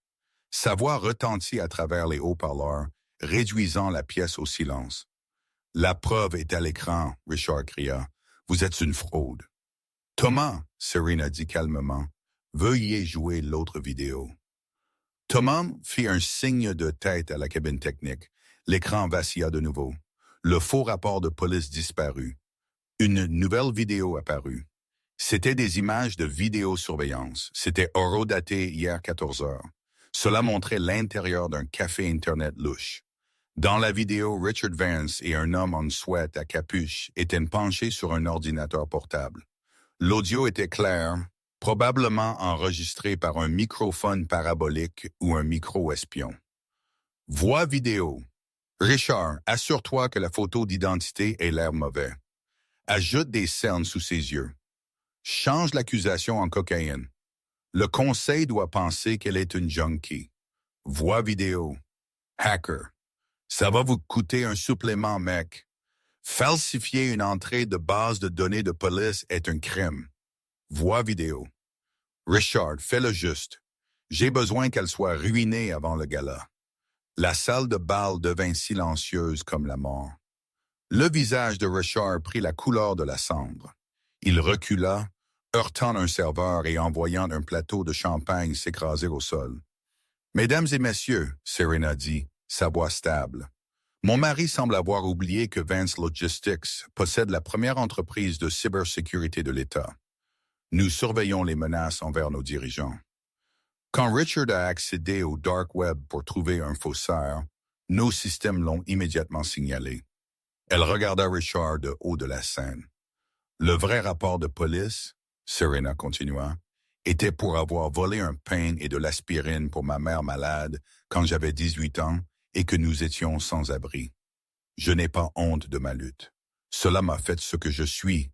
Sa voix retentit à travers les haut-parleurs, réduisant la pièce au silence. « La preuve est à l'écran, » Richard cria. « Vous êtes une fraude. »« Thomas, » Serena dit calmement, « veuillez jouer l'autre vidéo. » Thomas fit un signe de tête à la cabine technique. L'écran vacilla de nouveau. Le faux rapport de police disparut. Une nouvelle vidéo apparut. C'était des images de vidéosurveillance. C'était horodaté hier 14 heures. Cela montrait l'intérieur d'un café Internet louche. Dans la vidéo, Richard Vance et un homme en sweat à capuche étaient penchés sur un ordinateur portable. L'audio était clair, probablement enregistré par un microphone parabolique ou un micro-espion. Voix vidéo. Richard, assure-toi que la photo d'identité ait l'air mauvais. Ajoute des cernes sous ses yeux. Change l'accusation en cocaïne. Le conseil doit penser qu'elle est une junkie. Voix vidéo. Hacker. Ça va vous coûter un supplément, mec. Falsifier une entrée de base de données de police est un crime. Voix vidéo. Richard, fais-le juste. J'ai besoin qu'elle soit ruinée avant le gala. La salle de bal devint silencieuse comme la mort. Le visage de Richard prit la couleur de la cendre. Il recula, heurtant un serveur et envoyant un plateau de champagne s'écraser au sol. « Mesdames et messieurs, » Serena dit, sa voix stable. « Mon mari semble avoir oublié que Vance Logistics possède la première entreprise de cybersécurité de l'État. Nous surveillons les menaces envers nos dirigeants. » Quand Richard a accédé au dark web pour trouver un faussaire, nos systèmes l'ont immédiatement signalé. Elle regarda Richard de haut de la scène. Le vrai rapport de police, Serena continua, était pour avoir volé un pain et de l'aspirine pour ma mère malade quand j'avais 18 ans et que nous étions sans abri. Je n'ai pas honte de ma lutte. Cela m'a fait ce que je suis.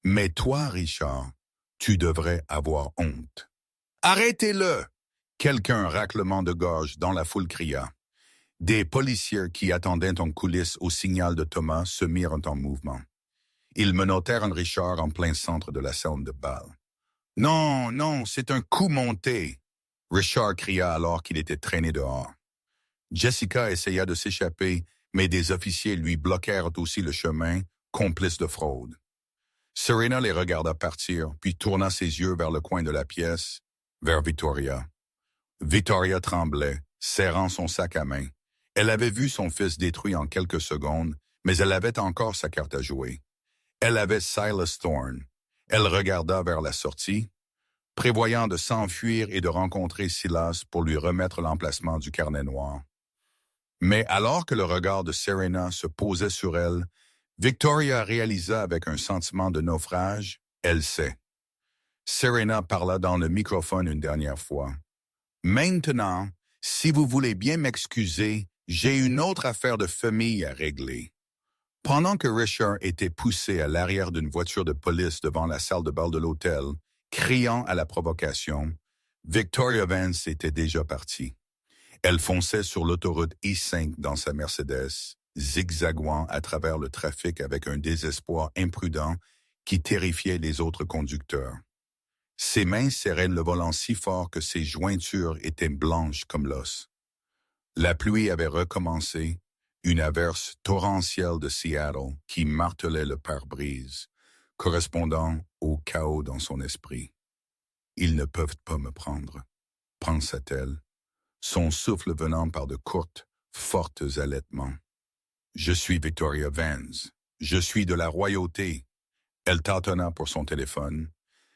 Mais toi, Richard, tu devrais avoir honte. Arrêtez-le! Quelqu'un raclement de gorge dans la foule cria. Des policiers qui attendaient en coulisses au signal de Thomas se mirent en mouvement. Ils menottèrent un Richard en plein centre de la scène de bal. « Non, non, c'est un coup monté !» Richard cria alors qu'il était traîné dehors. Jessica essaya de s'échapper, mais des officiers lui bloquèrent aussi le chemin, complices de fraude. Serena les regarda partir, puis tourna ses yeux vers le coin de la pièce, vers Victoria. Victoria tremblait, serrant son sac à main. Elle avait vu son fils détruit en quelques secondes, mais elle avait encore sa carte à jouer. Elle avait Silas Thorne. Elle regarda vers la sortie, prévoyant de s'enfuir et de rencontrer Silas pour lui remettre l'emplacement du carnet noir. Mais alors que le regard de Serena se posait sur elle, Victoria réalisa avec un sentiment de naufrage, elle sait. Serena parla dans le microphone une dernière fois. « Maintenant, si vous voulez bien m'excuser, j'ai une autre affaire de famille à régler. » Pendant que Richard était poussé à l'arrière d'une voiture de police devant la salle de bal de l'hôtel, criant à la provocation, Victoria Vance était déjà partie. Elle fonçait sur l'autoroute I-5 dans sa Mercedes, zigzaguant à travers le trafic avec un désespoir imprudent qui terrifiait les autres conducteurs. Ses mains serraient le volant si fort que ses jointures étaient blanches comme l'os. La pluie avait recommencé, une averse torrentielle de Seattle qui martelait le pare-brise, correspondant au chaos dans son esprit. « Ils ne peuvent pas me prendre », pensa-t-elle, son souffle venant par de courtes, fortes allaitements. « Je suis Victoria Vance. Je suis de la royauté. » Elle tâtonna pour son téléphone,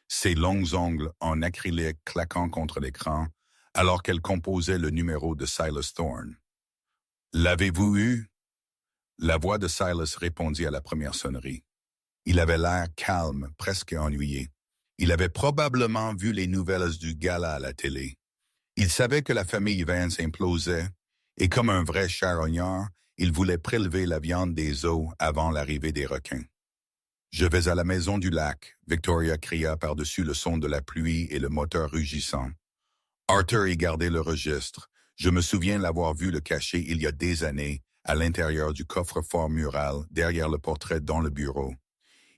ses longs ongles en acrylique claquant contre l'écran, alors qu'elle composait le numéro de Silas Thorne. « L'avez-vous eu? » La voix de Silas répondit à la première sonnerie. Il avait l'air calme, presque ennuyé. Il avait probablement vu les nouvelles du gala à la télé. Il savait que la famille Vance implosait, et comme un vrai charognard, il voulait prélever la viande des os avant l'arrivée des requins. « Je vais à la maison du lac », Victoria cria par-dessus le son de la pluie et le moteur rugissant. Arthur y gardait le registre. Je me souviens l'avoir vu le cacher il y a des années, à l'intérieur du coffre-fort mural, derrière le portrait dans le bureau.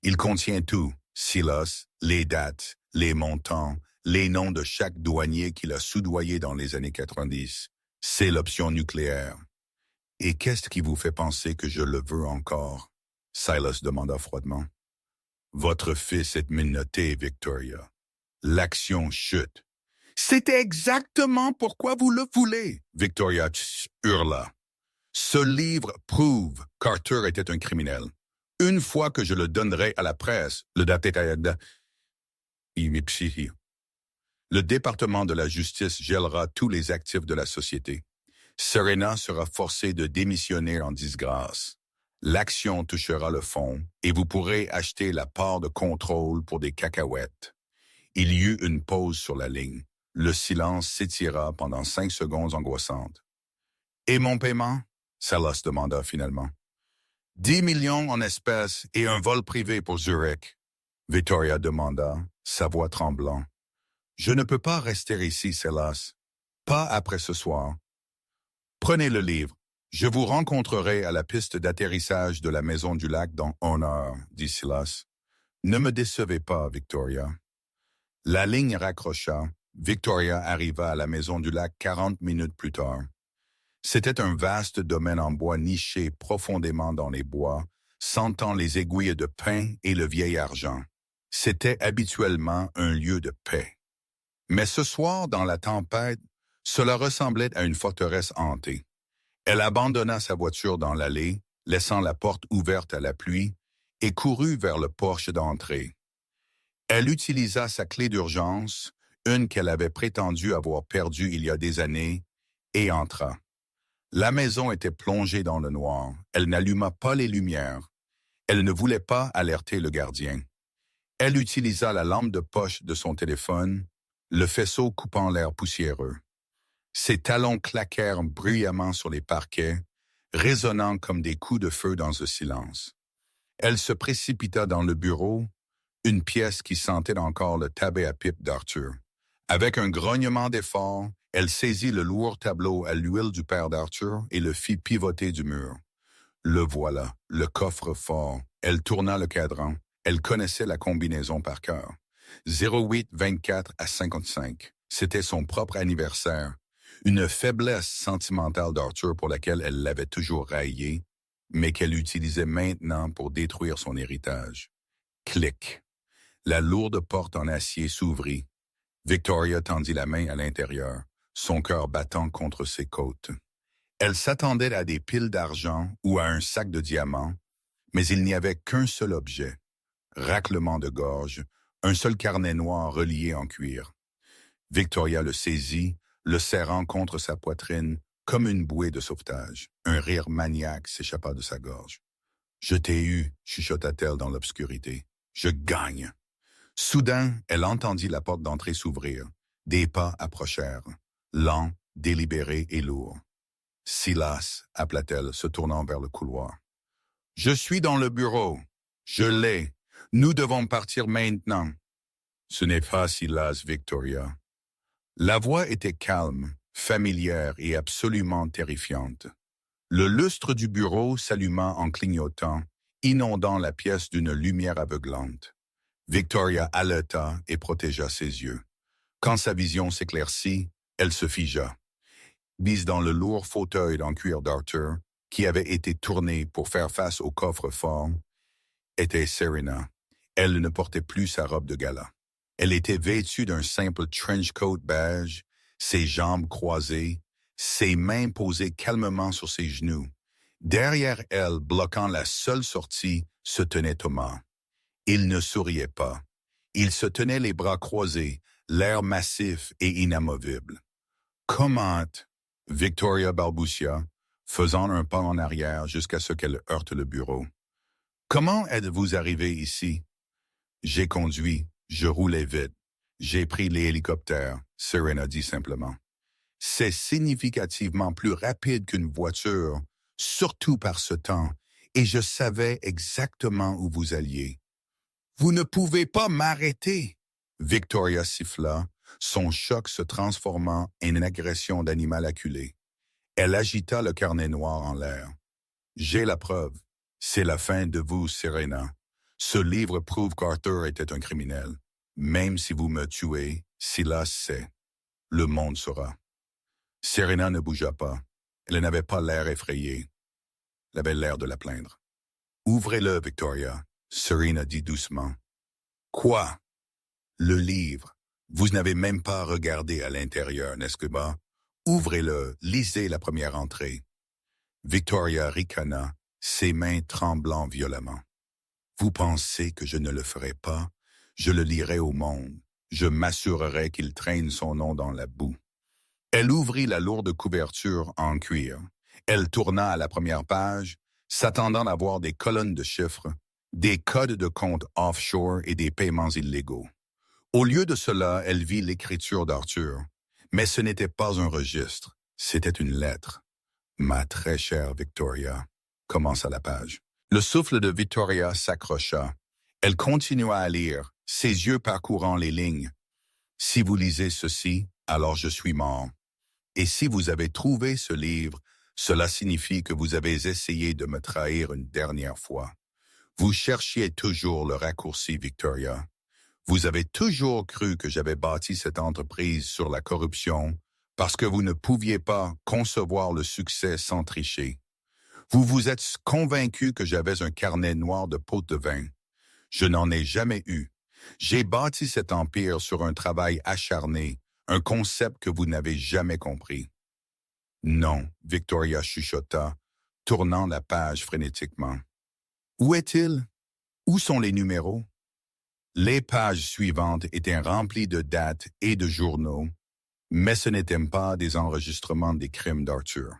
Il contient tout, Silas, les dates, les montants, les noms de chaque douanier qu'il a soudoyé dans les années 90. C'est l'option nucléaire. « Et qu'est-ce qui vous fait penser que je le veux encore? » Silas demanda froidement. « Votre fils est menotté, Victoria. L'action chute. »« C'est exactement pourquoi vous le voulez, » Victoria hurla. « Ce livre prouve qu'Arthur était un criminel. Une fois que je le donnerai à la presse, le département de la justice gèlera tous les actifs de la société. Serena sera forcée de démissionner en disgrâce. L'action touchera le fond et vous pourrez acheter la part de contrôle pour des cacahuètes. » Il y eut une pause sur la ligne. Le silence s'étira pendant 5 secondes angoissantes. « Et mon paiement? » Silas demanda finalement. « 10 millions en espèces et un vol privé pour Zurich. » Victoria demanda, sa voix tremblant. « Je ne peux pas rester ici, Silas. Pas après ce soir. Prenez le livre. Je vous rencontrerai à la piste d'atterrissage de la Maison du Lac dans 1 heure, dit Silas. Ne me décevez pas, Victoria. La ligne raccrocha. Victoria arriva à la Maison du Lac 40 minutes plus tard. C'était un vaste domaine en bois niché profondément dans les bois, sentant les aiguilles de pin et le vieil argent. C'était habituellement un lieu de paix. Mais ce soir, dans la tempête, cela ressemblait à une forteresse hantée. Elle abandonna sa voiture dans l'allée, laissant la porte ouverte à la pluie, et courut vers le porche d'entrée. Elle utilisa sa clé d'urgence, une qu'elle avait prétendu avoir perdue il y a des années, et entra. La maison était plongée dans le noir. Elle n'alluma pas les lumières. Elle ne voulait pas alerter le gardien. Elle utilisa la lampe de poche de son téléphone, le faisceau coupant l'air poussiéreux. Ses talons claquèrent bruyamment sur les parquets, résonnant comme des coups de feu dans ce silence. Elle se précipita dans le bureau, une pièce qui sentait encore le tabac à pipe d'Arthur. Avec un grognement d'effort, elle saisit le lourd tableau à l'huile du père d'Arthur et le fit pivoter du mur. Le voilà, le coffre-fort. Elle tourna le cadran. Elle connaissait la combinaison par cœur. 08 24 à 55. C'était son propre anniversaire. Une faiblesse sentimentale d'Arthur pour laquelle elle l'avait toujours raillé, mais qu'elle utilisait maintenant pour détruire son héritage. Clic. La lourde porte en acier s'ouvrit. Victoria tendit la main à l'intérieur, son cœur battant contre ses côtes. Elle s'attendait à des piles d'argent ou à un sac de diamants, mais il n'y avait qu'un seul objet. Raclement de gorge, un seul carnet noir relié en cuir. Victoria le saisit, le serrant contre sa poitrine comme une bouée de sauvetage. Un rire maniaque s'échappa de sa gorge. « Je t'ai eu », chuchota-t-elle dans l'obscurité. « Je gagne ». Soudain, elle entendit la porte d'entrée s'ouvrir. Des pas approchèrent, lents, délibérés et lourds. « Silas », appela-t-elle, se tournant vers le couloir. « Je suis dans le bureau. Je l'ai. Nous devons partir maintenant. » « Ce n'est pas Silas, Victoria. » La voix était calme, familière et absolument terrifiante. Le lustre du bureau s'alluma en clignotant, inondant la pièce d'une lumière aveuglante. Victoria haleta et protégea ses yeux. Quand sa vision s'éclaircit, elle se figea. Mise dans le lourd fauteuil en cuir d'Arthur, qui avait été tournée pour faire face au coffre-fort, était Serena. Elle ne portait plus sa robe de gala. Elle était vêtue d'un simple trench coat beige, ses jambes croisées, ses mains posées calmement sur ses genoux. Derrière elle, bloquant la seule sortie, se tenait Thomas. Il ne souriait pas. Il se tenait les bras croisés, l'air massif et inamovible. « Comment? » Victoria balbutia, faisant un pas en arrière jusqu'à ce qu'elle heurte le bureau. « Comment êtes-vous arrivé ici? » « J'ai conduit, je roulais vite. J'ai pris les hélicoptères, » Serena dit simplement. « C'est significativement plus rapide qu'une voiture, surtout par ce temps, et je savais exactement où vous alliez. »« Vous ne pouvez pas m'arrêter !» Victoria siffla, son choc se transformant en une agression d'animal acculé. Elle agita le carnet noir en l'air. « J'ai la preuve. C'est la fin de vous, Serena. Ce livre prouve qu'Arthur était un criminel. Même si vous me tuez, Silas sait. Le monde saura. » Serena ne bougea pas. Elle n'avait pas l'air effrayée. Elle avait l'air de la plaindre. « Ouvrez-le, Victoria, » Serena dit doucement. « Quoi? » « Le livre. Vous n'avez même pas regardé à l'intérieur, n'est-ce pas? Ouvrez-le, lisez la première entrée. » Victoria ricana, ses mains tremblant violemment. « Vous pensez que je ne le ferai pas? Je le lirai au monde. Je m'assurerai qu'il traîne son nom dans la boue. » Elle ouvrit la lourde couverture en cuir. Elle tourna à la première page, s'attendant à voir des colonnes de chiffres, des codes de compte offshore et des paiements illégaux. Au lieu de cela, elle vit l'écriture d'Arthur. Mais ce n'était pas un registre, c'était une lettre. « Ma très chère Victoria » commença la page. Le souffle de Victoria s'accrocha. Elle continua à lire, ses yeux parcourant les lignes. « Si vous lisez ceci, alors je suis mort. Et si vous avez trouvé ce livre, cela signifie que vous avez essayé de me trahir une dernière fois. Vous cherchiez toujours le raccourci, Victoria. Vous avez toujours cru que j'avais bâti cette entreprise sur la corruption parce que vous ne pouviez pas concevoir le succès sans tricher. Vous vous êtes convaincu que j'avais un carnet noir de pots de vin. Je n'en ai jamais eu. J'ai bâti cet empire sur un travail acharné, un concept que vous n'avez jamais compris. » « Non, » Victoria chuchota, tournant la page frénétiquement. « Où est-il? Où sont les numéros? » Les pages suivantes étaient remplies de dates et de journaux, mais ce n'étaient pas des enregistrements des crimes d'Arthur.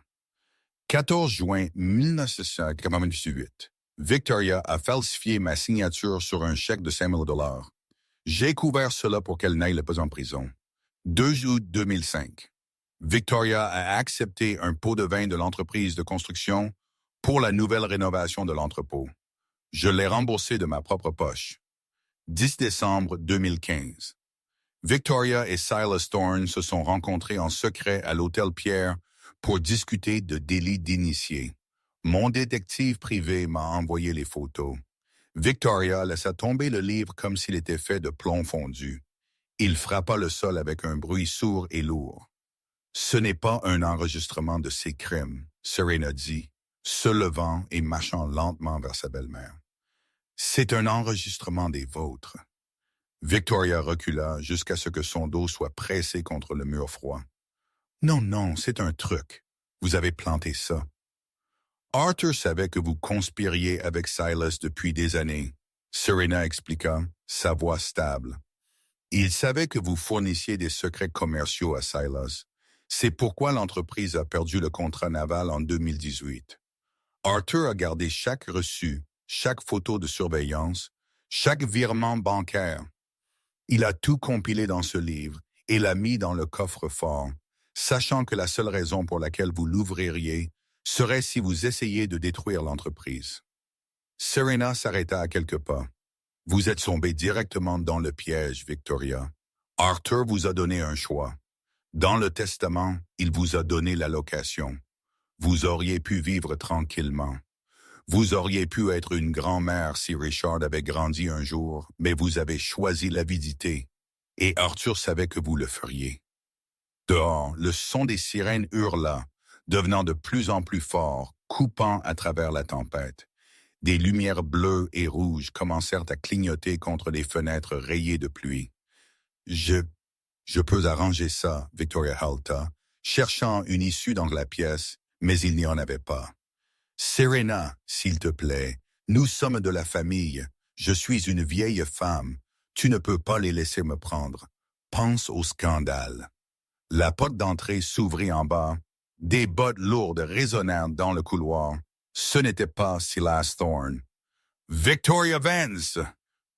14 juin 1998. Victoria a falsifié ma signature sur un chèque de $5,000. J'ai couvert cela pour qu'elle n'aille pas en prison. 2 août 2005. Victoria a accepté un pot de vin de l'entreprise de construction pour la nouvelle rénovation de l'entrepôt. Je l'ai remboursé de ma propre poche. 10 décembre 2015. Victoria et Silas Thorne se sont rencontrés en secret à l'Hôtel Pierre pour discuter de délits d'initié. Mon détective privé m'a envoyé les photos. Victoria laissa tomber le livre comme s'il était fait de plomb fondu. Il frappa le sol avec un bruit sourd et lourd. « Ce n'est pas un enregistrement de ses crimes, » Serena dit, se levant et marchant lentement vers sa belle-mère. « C'est un enregistrement des vôtres. » Victoria recula jusqu'à ce que son dos soit pressé contre le mur froid. « Non, non, c'est un truc. Vous avez planté ça. » Arthur savait que vous conspiriez avec Silas depuis des années, Serena expliqua, sa voix stable. Il savait que vous fournissiez des secrets commerciaux à Silas. C'est pourquoi l'entreprise a perdu le contrat naval en 2018. Arthur a gardé chaque reçu, chaque photo de surveillance, chaque virement bancaire. Il a tout compilé dans ce livre et l'a mis dans le coffre-fort, sachant que la seule raison pour laquelle vous l'ouvririez serait si vous essayiez de détruire l'entreprise. Serena s'arrêta à quelques pas. Vous êtes tombé directement dans le piège, Victoria. Arthur vous a donné un choix. Dans le testament, il vous a donné la location. Vous auriez pu vivre tranquillement. Vous auriez pu être une grand-mère si Richard avait grandi un jour, mais vous avez choisi l'avidité. Et Arthur savait que vous le feriez. Dehors, le son des sirènes hurla, devenant de plus en plus fort, coupant à travers la tempête. Des lumières bleues et rouges commencèrent à clignoter contre les fenêtres rayées de pluie. Je peux arranger ça, Victoria halta, cherchant une issue dans la pièce, mais il n'y en avait pas. Serena, s'il te plaît, nous sommes de la famille. Je suis une vieille femme. Tu ne peux pas les laisser me prendre. Pense au scandale. La porte d'entrée s'ouvrit en bas. Des bottes lourdes résonnèrent dans le couloir. Ce n'était pas Silas Thorne. « Victoria Vance !»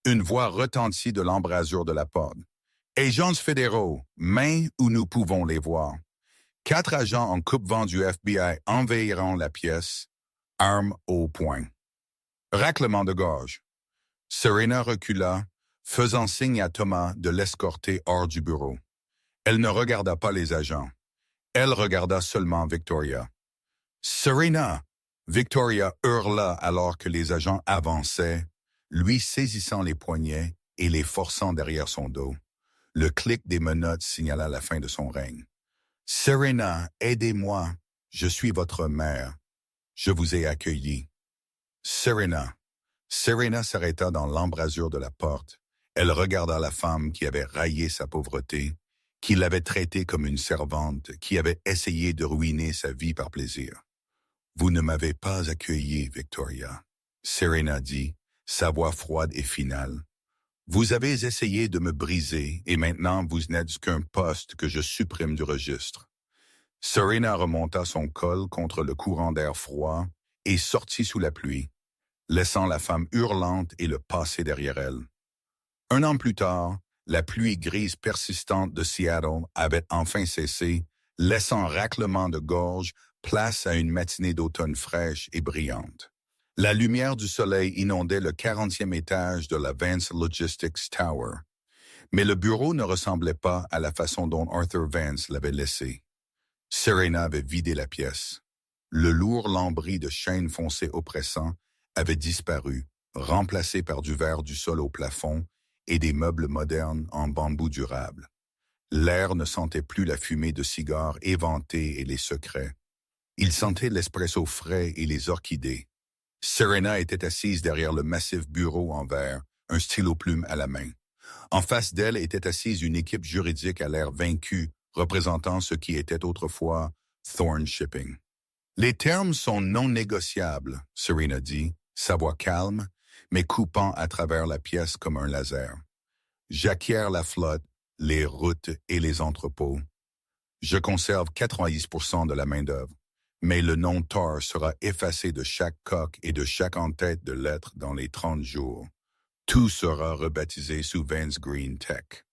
Une voix retentit de l'embrasure de la porte. « Agents fédéraux, mains où nous pouvons les voir. » 4 agents en coupe-vent du FBI envahiront la pièce, armes au poing. Raclement de gorge. Serena recula, faisant signe à Thomas de l'escorter hors du bureau. Elle ne regarda pas les agents. Elle regarda seulement Victoria. « Serena !» Victoria hurla alors que les agents avançaient, lui saisissant les poignets et les forçant derrière son dos. Le clic des menottes signala la fin de son règne. « Serena, aidez-moi. Je suis votre mère. Je vous ai accueilli. »« Serena. » Serena s'arrêta dans l'embrasure de la porte. Elle regarda la femme qui avait raillé sa pauvreté, qui l'avait traitée comme une servante, qui avait essayé de ruiner sa vie par plaisir. « Vous ne m'avez pas accueilli, Victoria, » Serena dit, sa voix froide et finale. « Vous avez essayé de me briser et maintenant vous n'êtes qu'un poste que je supprime du registre. » Serena remonta son col contre le courant d'air froid et sortit sous la pluie, laissant la femme hurlante et le passé derrière elle. 1 an plus tard, la pluie grise persistante de Seattle avait enfin cessé, laissant raclement de gorge place à une matinée d'automne fraîche et brillante. La lumière du soleil inondait le 40e étage de la Vance Logistics Tower, mais le bureau ne ressemblait pas à la façon dont Arthur Vance l'avait laissé. Serena avait vidé la pièce. Le lourd lambris de chêne foncé oppressant avait disparu, remplacé par du verre du sol au plafond et des meubles modernes en bambou durable. L'air ne sentait plus la fumée de cigares éventés et les secrets. Il sentait l'espresso frais et les orchidées. Serena était assise derrière le massif bureau en verre, un stylo-plume à la main. En face d'elle était assise une équipe juridique à l'air vaincu, représentant ce qui était autrefois Thorne Shipping. « Les termes sont non négociables, » Serena dit, sa voix calme, mais coupant à travers la pièce comme un laser. « J'acquiers la flotte, les routes et les entrepôts. Je conserve 90% de la main-d'œuvre. Mais le nom Tar sera effacé de chaque coque et de chaque en-tête de lettres dans les 30 jours. Tout sera rebaptisé sous Vance Green Tech. »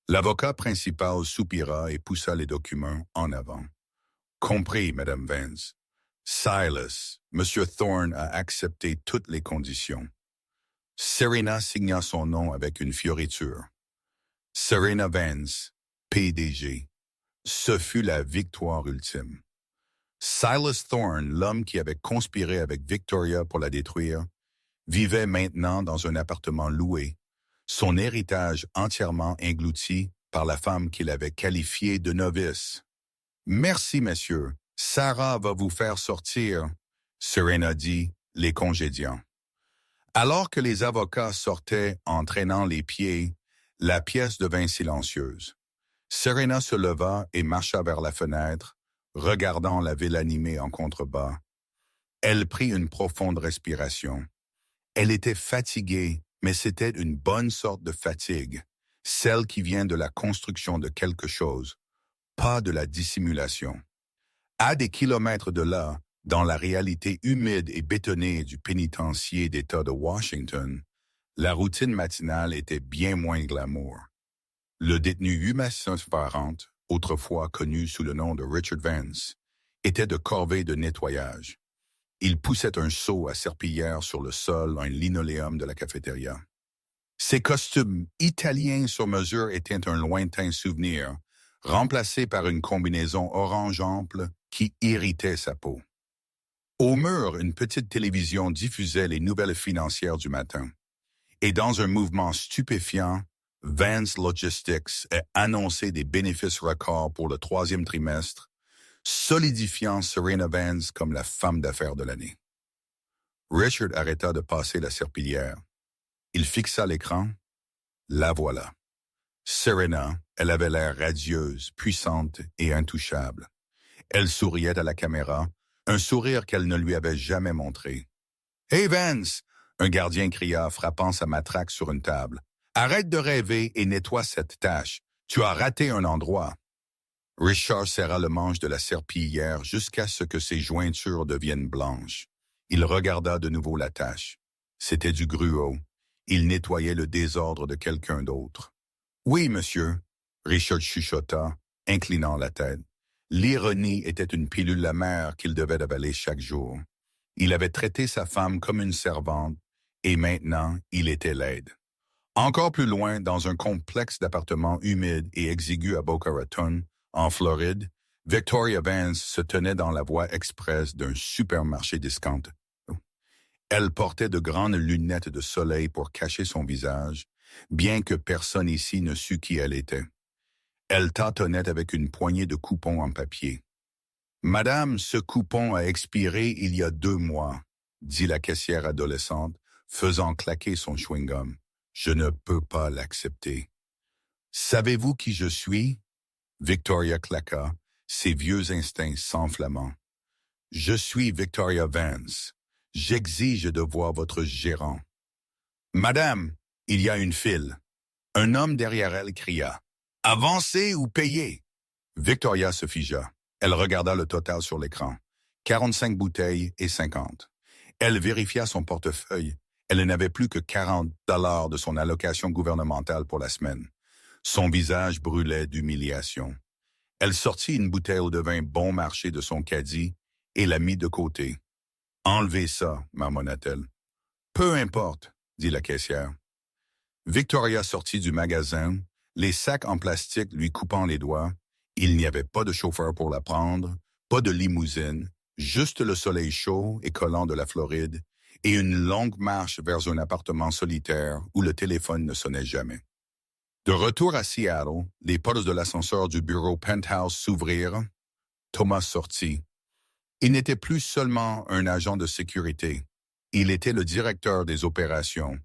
L'avocat principal soupira et poussa les documents en avant. « Compris, Madame Vance. Silas, Monsieur Thorne a accepté toutes les conditions. » Serena signa son nom avec une fioriture. Serena Vance, PDG. Ce fut la victoire ultime. Silas Thorne, l'homme qui avait conspiré avec Victoria pour la détruire, vivait maintenant dans un appartement loué, son héritage entièrement englouti par la femme qu'il avait qualifiée de novice. « Merci, messieurs. Sarah va vous faire sortir, » Serena dit, les congédiant. Alors que les avocats sortaient en traînant les pieds, la pièce devint silencieuse. Serena se leva et marcha vers la fenêtre, regardant la ville animée en contrebas. Elle prit une profonde respiration. Elle était fatiguée, mais c'était une bonne sorte de fatigue, celle qui vient de la construction de quelque chose, pas de la dissimulation. À des kilomètres de là, dans la réalité humide et bétonnée du pénitencier d'État de Washington, la routine matinale était bien moins glamour. Le détenu Humason Farrant, autrefois connu sous le nom de Richard Vance, était de corvée de nettoyage. Il poussait un seau à serpillière sur le sol en linoléum de la cafétéria. Ses costumes italiens sur mesure étaient un lointain souvenir, remplacé par une combinaison orange ample qui irritait sa peau. Au mur, une petite télévision diffusait les nouvelles financières du matin. Et dans un mouvement stupéfiant, Vance Logistics a annoncé des bénéfices records pour le 3e trimestre, solidifiant Serena Vance comme la femme d'affaires de l'année. Richard arrêta de passer la serpillière. Il fixa l'écran. La voilà. Serena, elle avait l'air radieuse, puissante et intouchable. Elle souriait à la caméra, un sourire qu'elle ne lui avait jamais montré. « Hey Vance! » Un gardien cria, frappant sa matraque sur une table. « Arrête de rêver et nettoie cette tâche. Tu as raté un endroit. » Richard serra le manche de la serpillière jusqu'à ce que ses jointures deviennent blanches. Il regarda de nouveau la tâche. C'était du gruau. Il nettoyait le désordre de quelqu'un d'autre. « Oui, monsieur. » Richard chuchota, inclinant la tête. L'ironie était une pilule amère qu'il devait avaler chaque jour. Il avait traité sa femme comme une servante, et maintenant, il était laide. Encore plus loin, dans un complexe d'appartements humides et exigus à Boca Raton, en Floride, Victoria Vance se tenait dans la voie express d'un supermarché discount. Elle portait de grandes lunettes de soleil pour cacher son visage, bien que personne ici ne sût qui elle était. Elle tâtonnait avec une poignée de coupons en papier. « Madame, ce coupon a expiré il y a 2 mois, » dit la caissière adolescente, faisant claquer son chewing-gum. « Je ne peux pas l'accepter. »« Savez-vous qui je suis? » Victoria claqua, ses vieux instincts s'enflammant. « Je suis Victoria Vance. J'exige de voir votre gérant. »« Madame, il y a une file. » Un homme derrière elle cria. « Avancez ou payez !» Victoria se figea. Elle regarda le total sur l'écran. 45 bouteilles et 50. Elle vérifia son portefeuille. Elle n'avait plus que 40 $ de son allocation gouvernementale pour la semaine. Son visage brûlait d'humiliation. Elle sortit une bouteille de vin bon marché de son caddie et la mit de côté. « Enlevez ça, marmonna-t-elle. »« Peu importe, » dit la caissière. Victoria sortit du magasin, les sacs en plastique lui coupant les doigts. Il n'y avait pas de chauffeur pour la prendre, pas de limousine, juste le soleil chaud et collant de la Floride et une longue marche vers un appartement solitaire où le téléphone ne sonnait jamais. De retour à Seattle, les portes de l'ascenseur du bureau Penthouse s'ouvrirent. Thomas sortit. Il n'était plus seulement un agent de sécurité. Il était le directeur des opérations,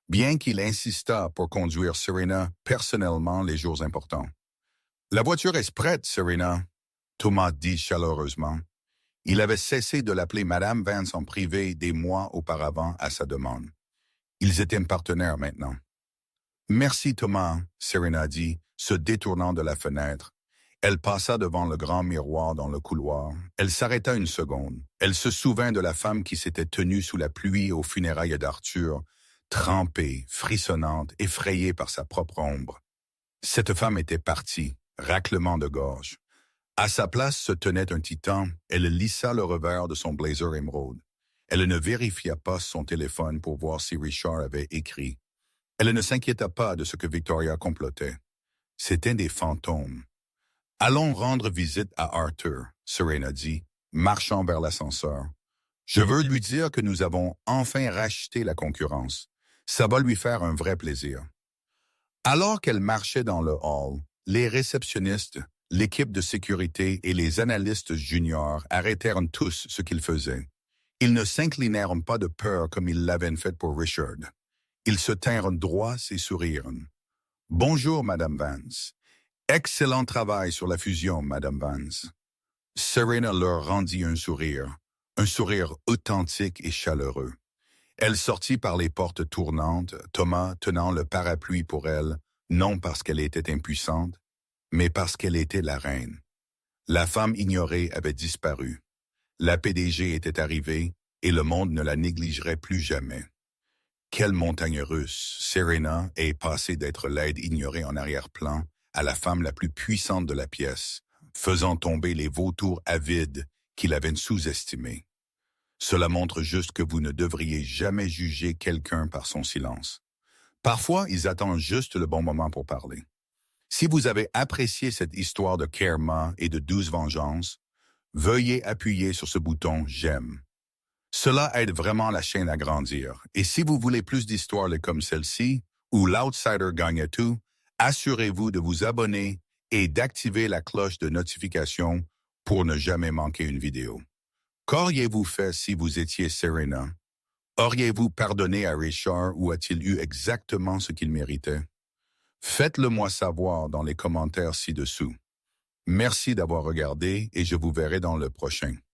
bien qu'il insistât pour conduire Serena personnellement les jours importants. « La voiture est prête, Serena, » Thomas dit chaleureusement. Il avait cessé de l'appeler Madame Vance en privé des mois auparavant à sa demande. Ils étaient partenaires maintenant. « Merci, Thomas, » Serena dit, se détournant de la fenêtre. Elle passa devant le grand miroir dans le couloir. Elle s'arrêta une seconde. Elle se souvint de la femme qui s'était tenue sous la pluie aux funérailles d'Arthur, trempée, frissonnante, effrayée par sa propre ombre. Cette femme était partie, raclement de gorge. À sa place se tenait un titan. Elle lissa le revers de son blazer émeraude. Elle ne vérifia pas son téléphone pour voir si Richard avait écrit. Elle ne s'inquiéta pas de ce que Victoria complotait. C'étaient des fantômes. « Allons rendre visite à Arthur, » Serena dit, marchant vers l'ascenseur. « Je veux lui dire que nous avons enfin racheté la concurrence. Ça va lui faire un vrai plaisir. » Alors qu'elle marchait dans le hall, les réceptionnistes, l'équipe de sécurité et les analystes juniors arrêtèrent tous ce qu'ils faisaient. Ils ne s'inclinèrent pas de peur comme ils l'avaient fait pour Richard. Ils se tinrent droits et sourirent. « Bonjour, Madame Vance. Excellent travail sur la fusion, Madame Vance. » Serena leur rendit un sourire authentique et chaleureux. Elle sortit par les portes tournantes, Thomas tenant le parapluie pour elle, non parce qu'elle était impuissante, mais parce qu'elle était la reine. La femme ignorée avait disparu. La PDG était arrivée et le monde ne la négligerait plus jamais. Quelle montagne russe! Serena est passée d'être l'aide ignorée en arrière-plan à la femme la plus puissante de la pièce, faisant tomber les vautours avides qui l'avaient sous-estimée. Cela montre juste que vous ne devriez jamais juger quelqu'un par son silence. Parfois, ils attendent juste le bon moment pour parler. Si vous avez apprécié cette histoire de karma et de douce vengeance, veuillez appuyer sur ce bouton « J'aime ». Cela aide vraiment la chaîne à grandir. Et si vous voulez plus d'histoires comme celle-ci, où l'outsider gagne tout, assurez-vous de vous abonner et d'activer la cloche de notification pour ne jamais manquer une vidéo. Qu'auriez-vous fait si vous étiez Serena? Auriez-vous pardonné à Richard ou a-t-il eu exactement ce qu'il méritait? Faites-le moi savoir dans les commentaires ci-dessous. Merci d'avoir regardé et je vous verrai dans le prochain.